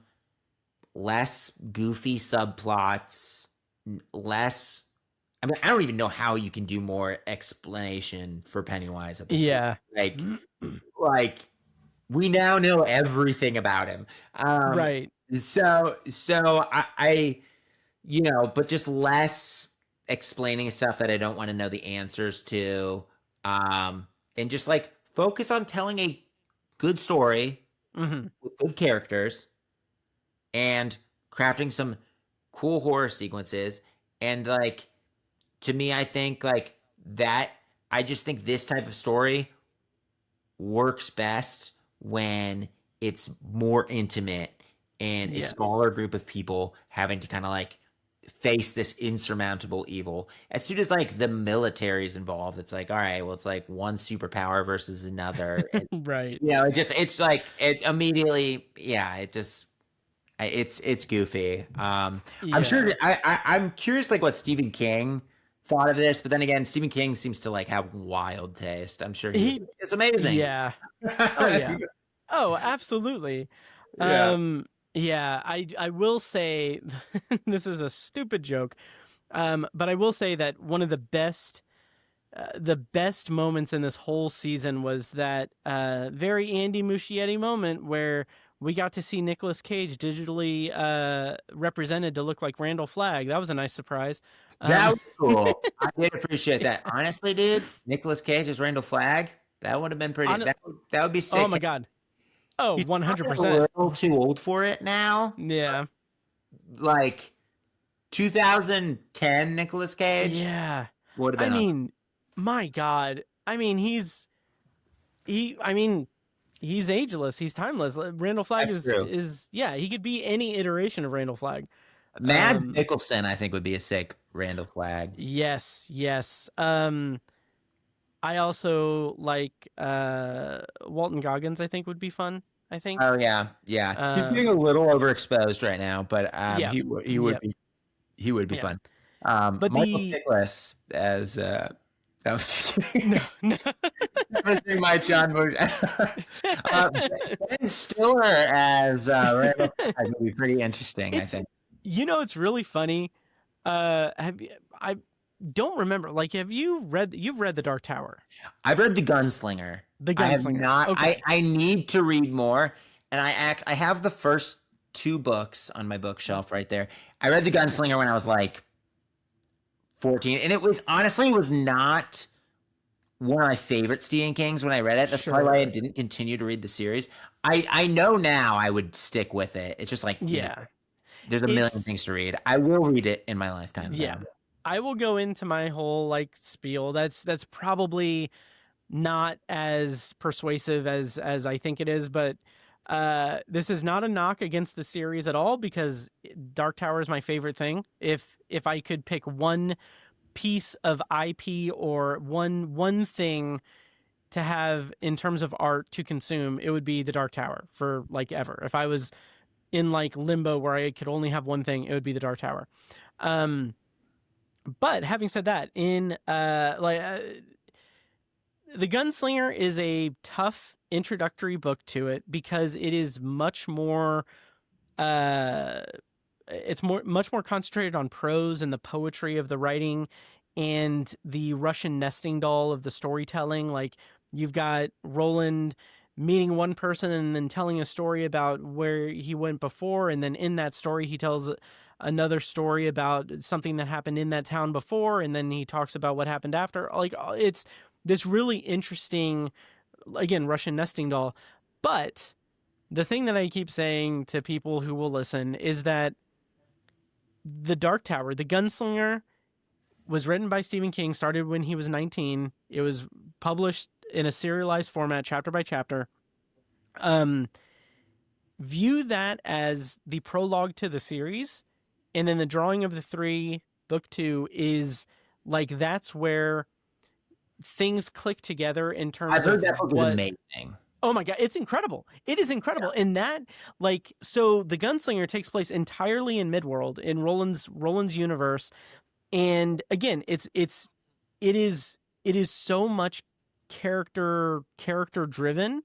less goofy subplots, less. I mean, I don't even know how you can do more explanation for Pennywise at this point. Like we now know everything about him. Right. So I, you know, but just less explaining stuff that I don't want to know the answers to, and just like focus on telling a good story with good characters and crafting some cool horror sequences and like to me, I think like that. I just think this type of story works best when it's more intimate and a Yes. smaller group of people having to kind of like face this insurmountable evil. As soon as like the military's involved, it's like, all right, well, it's like one superpower versus another. And, Right. it's like it immediately, it's goofy. I'm sure I'm curious like what Stephen King thought of this, but then again, Stephen King seems to like have wild taste. I'm sure it's amazing. Yeah. Oh yeah. Oh, absolutely. Yeah. Yeah, I will say this is a stupid joke. But I will say that one of the best moments in this whole season was that very Andy Muschietti moment where we got to see Nicolas Cage digitally represented to look like Randall Flagg. That was a nice surprise. That was cool. I did appreciate that. Honestly, dude, Nicolas Cage as Randall Flagg, that would have been pretty. That would be sick. Oh my god. Oh, 100%. A little too old for it now. Yeah. Like 2010 Nicolas Cage. Yeah. Would have been. I mean, my god. I mean, he's ageless. He's timeless. Randall Flagg is he could be any iteration of Randall Flagg. Mads Mikkelsen, I think, would be a sick Randall Flagg. Yes. I also like Walton Goggins. I think would be fun. I think. Oh yeah. He's getting a little overexposed right now, but he would be fun. But Michael Chiklis as that was my John Ben Stiller as Randall Flagg would be pretty interesting. I think. It's really funny. I don't remember. Like, you've read The Dark Tower? I've read The Gunslinger. I have not. Okay. I need to read more, and I have the first 2 books on my bookshelf right there. I read The Gunslinger when I was like 14, and it was not one of my favorite Stephen Kings when I read it. That's probably why I didn't continue to read the series. I know now I would stick with it. It's just like there's a million things to read. I will read it in my lifetime. Yeah. I will go into my whole like spiel. That's probably not as persuasive as I think it is, but this is not a knock against the series at all because Dark Tower is my favorite thing. If I could pick one piece of IP or one thing to have in terms of art to consume, it would be the Dark Tower for like ever. If I was in like limbo where I could only have one thing, it would be the Dark Tower. But having said that, The Gunslinger is a tough introductory book to it because it is much more much more concentrated on prose and the poetry of the writing and the Russian nesting doll of the storytelling. Like, you've got Roland meeting one person and then telling a story about where he went before, and then in that story he tells another story about something that happened in that town before, and then he talks about what happened after. Like, it's this really interesting, again, Russian nesting doll. But the thing that I keep saying to people who will listen is that The Dark Tower, The Gunslinger, was written by Stephen King, started when he was 19. It was published in a serialized format, chapter by chapter. View that as the prologue to the series, and then The Drawing of the Three, book 2, is like, that's where things click together in terms of... I've heard that book is amazing. Oh my god, it's incredible. It is incredible. Yeah. And that, like, so The Gunslinger takes place entirely in Midworld, in Roland's universe. And again, it is so much character driven.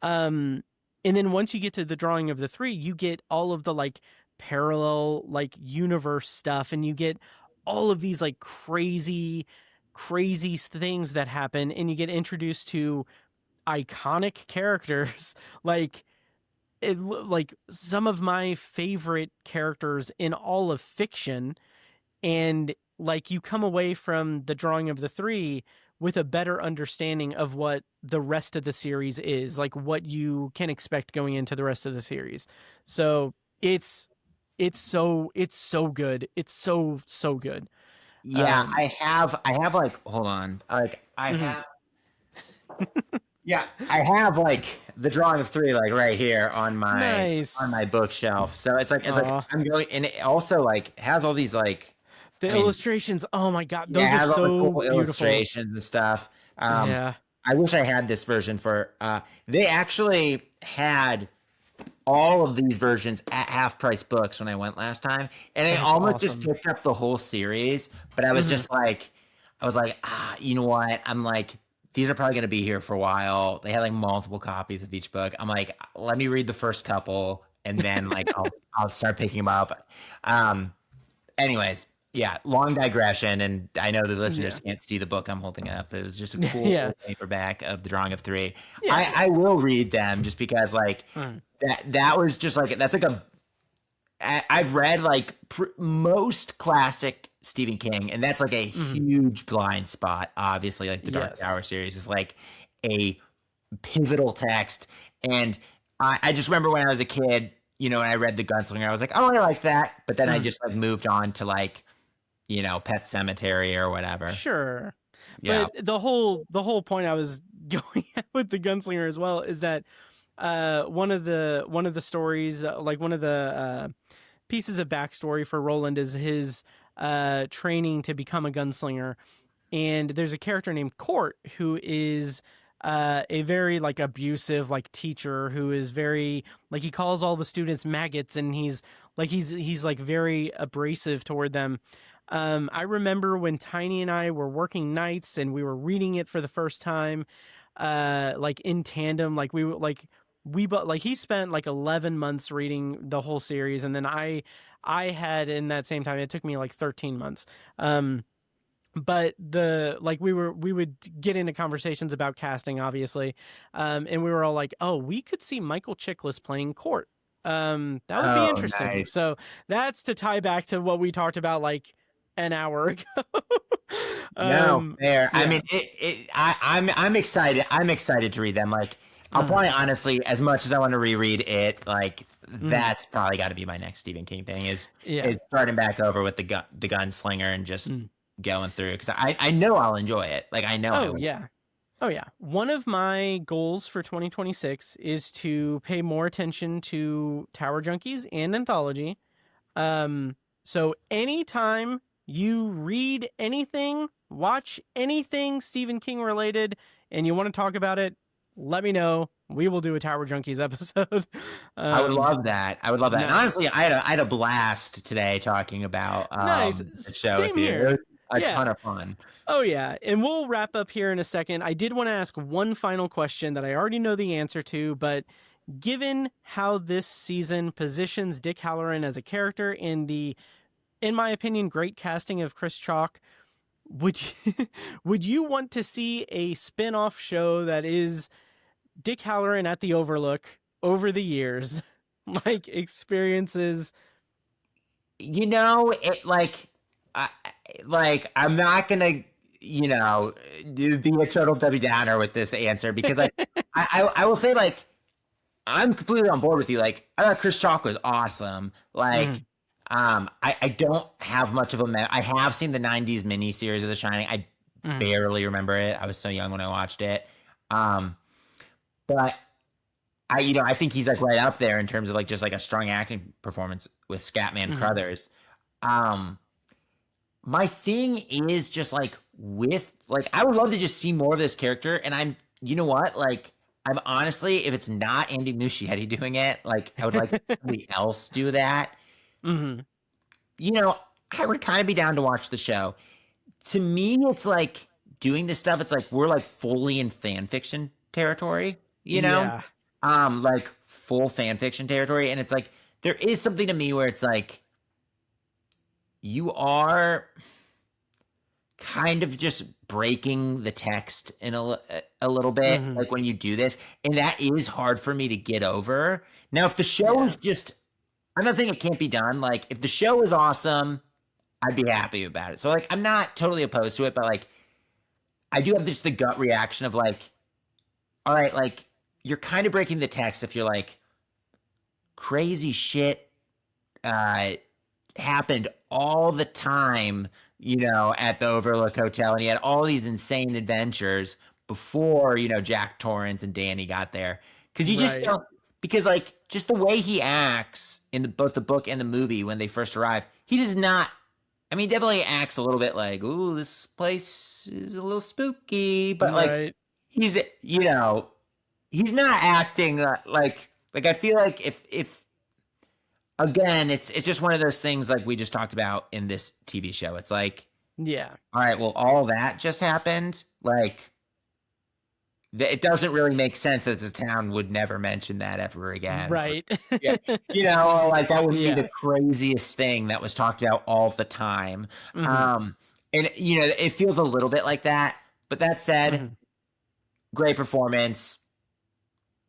And then once you get to The Drawing of the Three, you get all of the like parallel like universe stuff, and you get all of these like crazy things that happen, and you get introduced to iconic characters like some of my favorite characters in all of fiction. And like, you come away from The Drawing of the Three with a better understanding of what the rest of the series is, like what you can expect going into the rest of the series. So it's so good. It's so good. Yeah, I have like, hold on. Like I Mhm. have Yeah, I have like the drawing of 3 like right here on Nice. my bookshelf. So it's like Aw. I'm going, and it also like has all these like, The I mean, illustrations, oh my god, yeah, it those are has all the so cool beautiful. illustrations and stuff. Yeah. I wish I had this version for they actually had all of these versions at half price books when I went last time, and I That's almost just awesome. picked up the whole series, but I was just like, I was like, you know what? I'm like, these are probably going to be here for a while. They had like multiple copies of each book. I'm like, let me read the first couple, and then like I'll start picking them up. Anyways, yeah, long digression, and I know the listeners can't see the book I'm holding up. It was just a cool Yeah. paperback of the drawing of 3. Yeah. I will read them just because like that was just like, that's like I've read like most classic Stephen King, and that's like a huge blind spot. Obviously, like the Dark Yes. Tower series is like a pivotal text, and I just remember when I was a kid, you know, and I read The Gunslinger, I was like, oh, I like that, but then I just like moved on to like, you know, Pet Cemetery or whatever. Sure. Yeah. But the whole point I was going at with the Gunslinger as well is that one of the stories, like one of the pieces of backstory for Roland is his training to become a gunslinger, and there's a character named Court who is a very like abusive like teacher who is very like, he calls all the students maggots, and he's like very abrasive toward them. I remember when Tiny and I were working nights and we were reading it for the first time, like in tandem, like he spent like 11 months reading the whole series, and then I had, in that same time, it took me like 13 months. But we would get into conversations about casting, obviously, and we were all like, oh, we could see Michael Chiklis playing Court. That would be interesting. Nice. So that's to tie back to what we talked about like an hour ago. No, fair. I yeah. mean, I'm excited. I'm excited to read them. Like, I'll probably honestly, as much as I want to reread it, like that's probably got to be my next Stephen King thing is starting back over with the Gunslinger and just going through, because I know I'll enjoy it. Like, I know. I will. Yeah. Oh yeah. One of my goals for 2026 is to pay more attention to Tower Junkies and Anthology. So anytime you read anything, watch anything Stephen King related, and you want to talk about it, let me know. We will do a Tower Junkies episode. I would love that. I would love that. Nice. And honestly, I had a blast today talking about Nice. the show Same with you. here. It was a ton of fun. Oh, yeah. And we'll wrap up here in a second. I did want to ask one final question that I already know the answer to, but given how this season positions Dick Hallorann as a character in the, in my opinion, great casting of Chris Chalk, would you want to see a spin-off show that is Dick Hallorann at the Overlook over the years, like experiences? You know, it I'm not gonna, you know, be a total Debbie Downer with this answer, because I will say, like, I'm completely on board with you. Like, I thought Chris Chalk was awesome. Like, I don't have much of a I have seen the 90s miniseries of The Shining. I barely remember it. I was so young when I watched it. But I think he's like right up there in terms of like just like a strong acting performance with Scatman Crothers. My thing is just like I would love to just see more of this character, and you know what? Like, I'm honestly, if it's not Andy Muschietti doing it, like, I would like somebody else do that. You know, I would kind of be down to watch the show. To me, it's like doing this stuff. It's like we're like fully in fan fiction territory, you know? Yeah. Like full fan fiction territory. And it's like, there is something to me where it's like, you are kind of just breaking the text in a little bit, like when you do this. And that is hard for me to get over. Now, if the show is just, I'm not saying it can't be done. Like, if the show is awesome, I'd be happy about it. So, like, I'm not totally opposed to it, but like, I do have just the gut reaction of like, all right, like, you're kind of breaking the text if you're like, crazy shit happened all the time, at the Overlook Hotel, and he had all these insane adventures before, Jack Torrance and Danny got there. Because you just don't, because like just the way he acts in both the book and the movie when they first arrive, he does not. I mean, definitely acts a little bit like, "Ooh, this place is a little spooky," but like he's, he's not acting like I feel like if again, it's just one of those things like we just talked about in this TV show. It's like, yeah, all right, well, all that just happened, like. It doesn't really make sense that the town would never mention that ever again. Right. Yeah. Like that would be the craziest thing that was talked about all the time. And, it feels a little bit like that. But that said, great performance.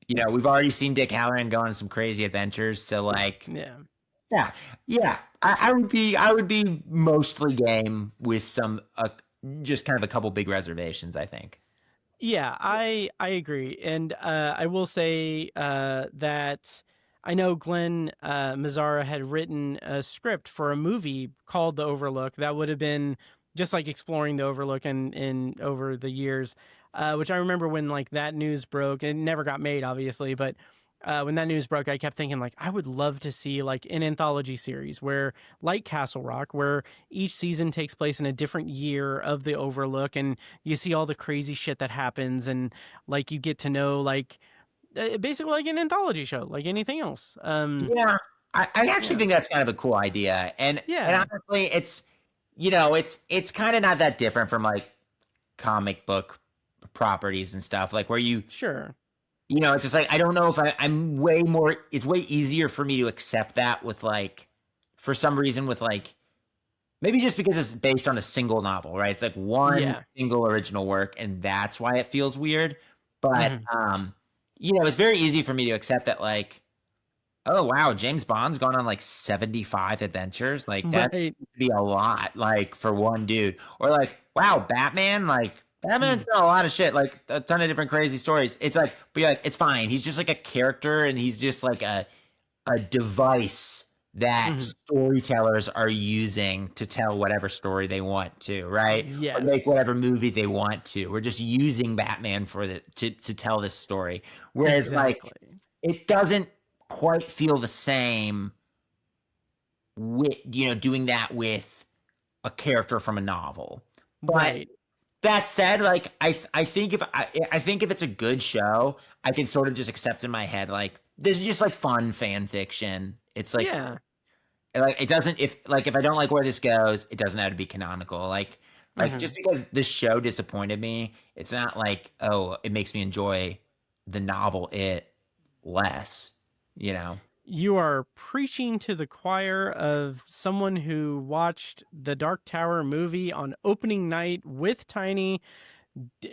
We've already seen Dick Halloran go on some crazy adventures. So like, yeah. I would be mostly game with some, just kind of a couple big reservations, I think. Yeah, I agree. And I will say that I know Glenn Mazzara had written a script for a movie called The Overlook that would have been just like exploring the Overlook in over the years, which I remember when like that news broke. It never got made, obviously, but when that news broke, I kept thinking like I would love to see like an anthology series where, like Castle Rock, where each season takes place in a different year of the Overlook, and you see all the crazy shit that happens, and like you get to know like basically like an anthology show, like anything else. I actually think that's kind of a cool idea, and honestly, it's it's kind of not that different from like comic book properties and stuff, like where you it's just like, I don't know if I'm way more, it's way easier for me to accept that with like, for some reason with like, maybe just because it's based on a single novel, right? It's like one single original work, and that's why it feels weird. But, it's very easy for me to accept that like, oh wow, James Bond's gone on like 75 adventures. Like that would be a lot, like for one dude. Or like, wow, Batman's done a lot of shit, like a ton of different crazy stories. It's like, but you're like, it's fine. He's just like a character, and he's just like a device that storytellers are using to tell whatever story they want to, right? Yes. Or make whatever movie they want to. We're just using Batman to tell this story. Whereas like it doesn't quite feel the same with doing that with a character from a novel. But that said, like I think if it's a good show, I can sort of just accept in my head like this is just like fun fan fiction. It's like like it doesn't if I don't like where this goes, it doesn't have to be canonical. Like just because this show disappointed me, it's not like it makes me enjoy the novel less. You are preaching to the choir of someone who watched the Dark Tower movie on opening night with Tiny,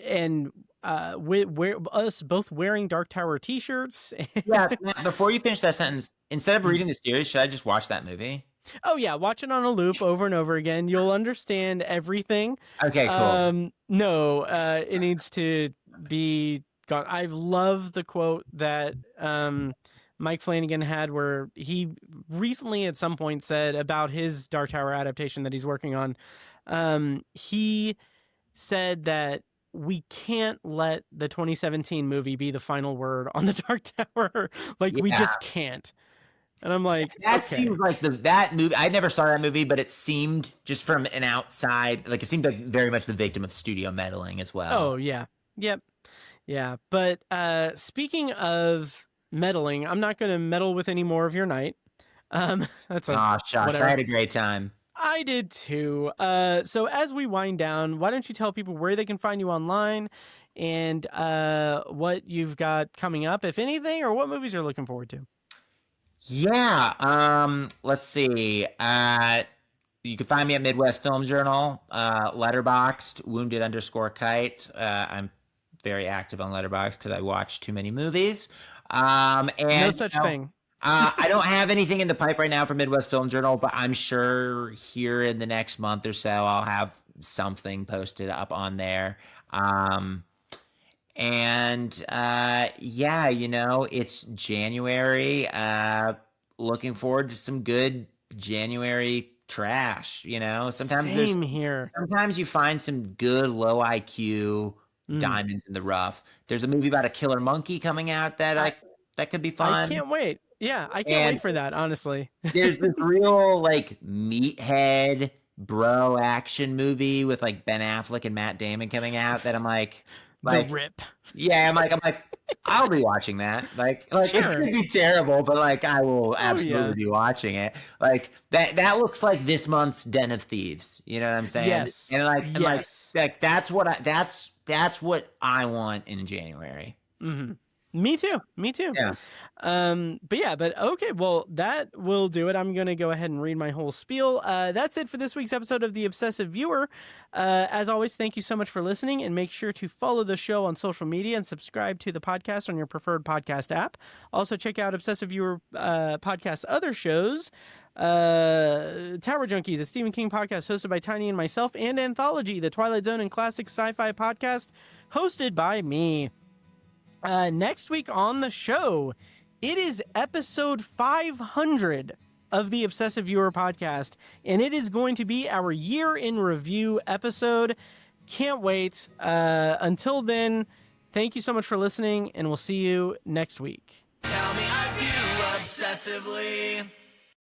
and us both wearing Dark Tower t-shirts. Yeah, before you finish that sentence, instead of reading the series, should I just watch that movie? Oh yeah, watch it on a loop over and over again. You'll understand everything. Okay, cool. No, it needs to be gone. I love the quote that Mike Flanagan had, where he recently at some point said about his Dark Tower adaptation that he's working on. He said that we can't let the 2017 movie be the final word on the Dark Tower. Like we just can't. And I'm like, that seems like that movie. I never saw that movie, but it seemed just from an outside, like it seemed like very much the victim of studio meddling as well. Oh yeah, yep, yeah. But speaking of meddling, I'm not going to meddle with any more of your night. That's shucks. Whatever. I had a great time. I did too. So as we wind down, why don't you tell people where they can find you online and what you've got coming up, if anything, or what movies you're looking forward to? Yeah. Let's see. You can find me at Midwest Film Journal, Letterboxd, Wounded_Kite. I'm very active on Letterboxd because I watch too many movies. And no such thing. I don't have anything in the pipe right now for Midwest Film Journal, but I'm sure here in the next month or so, I'll have something posted up on there. Yeah, it's January. Looking forward to some good January trash, you know? Same here. Sometimes you find some good low IQ diamonds in the rough. There's a movie about a killer monkey coming out that could be fun. I can't wait. Yeah, I can't wait for that, honestly. There's this real like meathead bro action movie with like Ben Affleck and Matt Damon coming out that I'm like The Rip. Yeah, I'm like, I'll be watching that. Like Sure. It's gonna be terrible, but like I will absolutely be watching it. Like that looks like this month's Den of Thieves. You know what I'm saying? Yes. And that's what I want in January. Mm-hmm. Me too. Yeah. But okay, well, that will do it. I'm going to go ahead and read my whole spiel. That's it for this week's episode of The Obsessive Viewer. As always, thank you so much for listening, and make sure to follow the show on social media and subscribe to the podcast on your preferred podcast app. Also, check out Obsessive Viewer podcast's other shows. Tower Junkies, a Stephen King podcast hosted by Tiny and myself, and Anthology, the Twilight Zone and classic sci-fi podcast hosted by me. Next week on the show, it is episode 500 of the Obsessive Viewer podcast, and it is going to be our year in review episode. Can't wait. Until then, thank you so much for listening, and we'll see you next week. Tell me I view obsessively.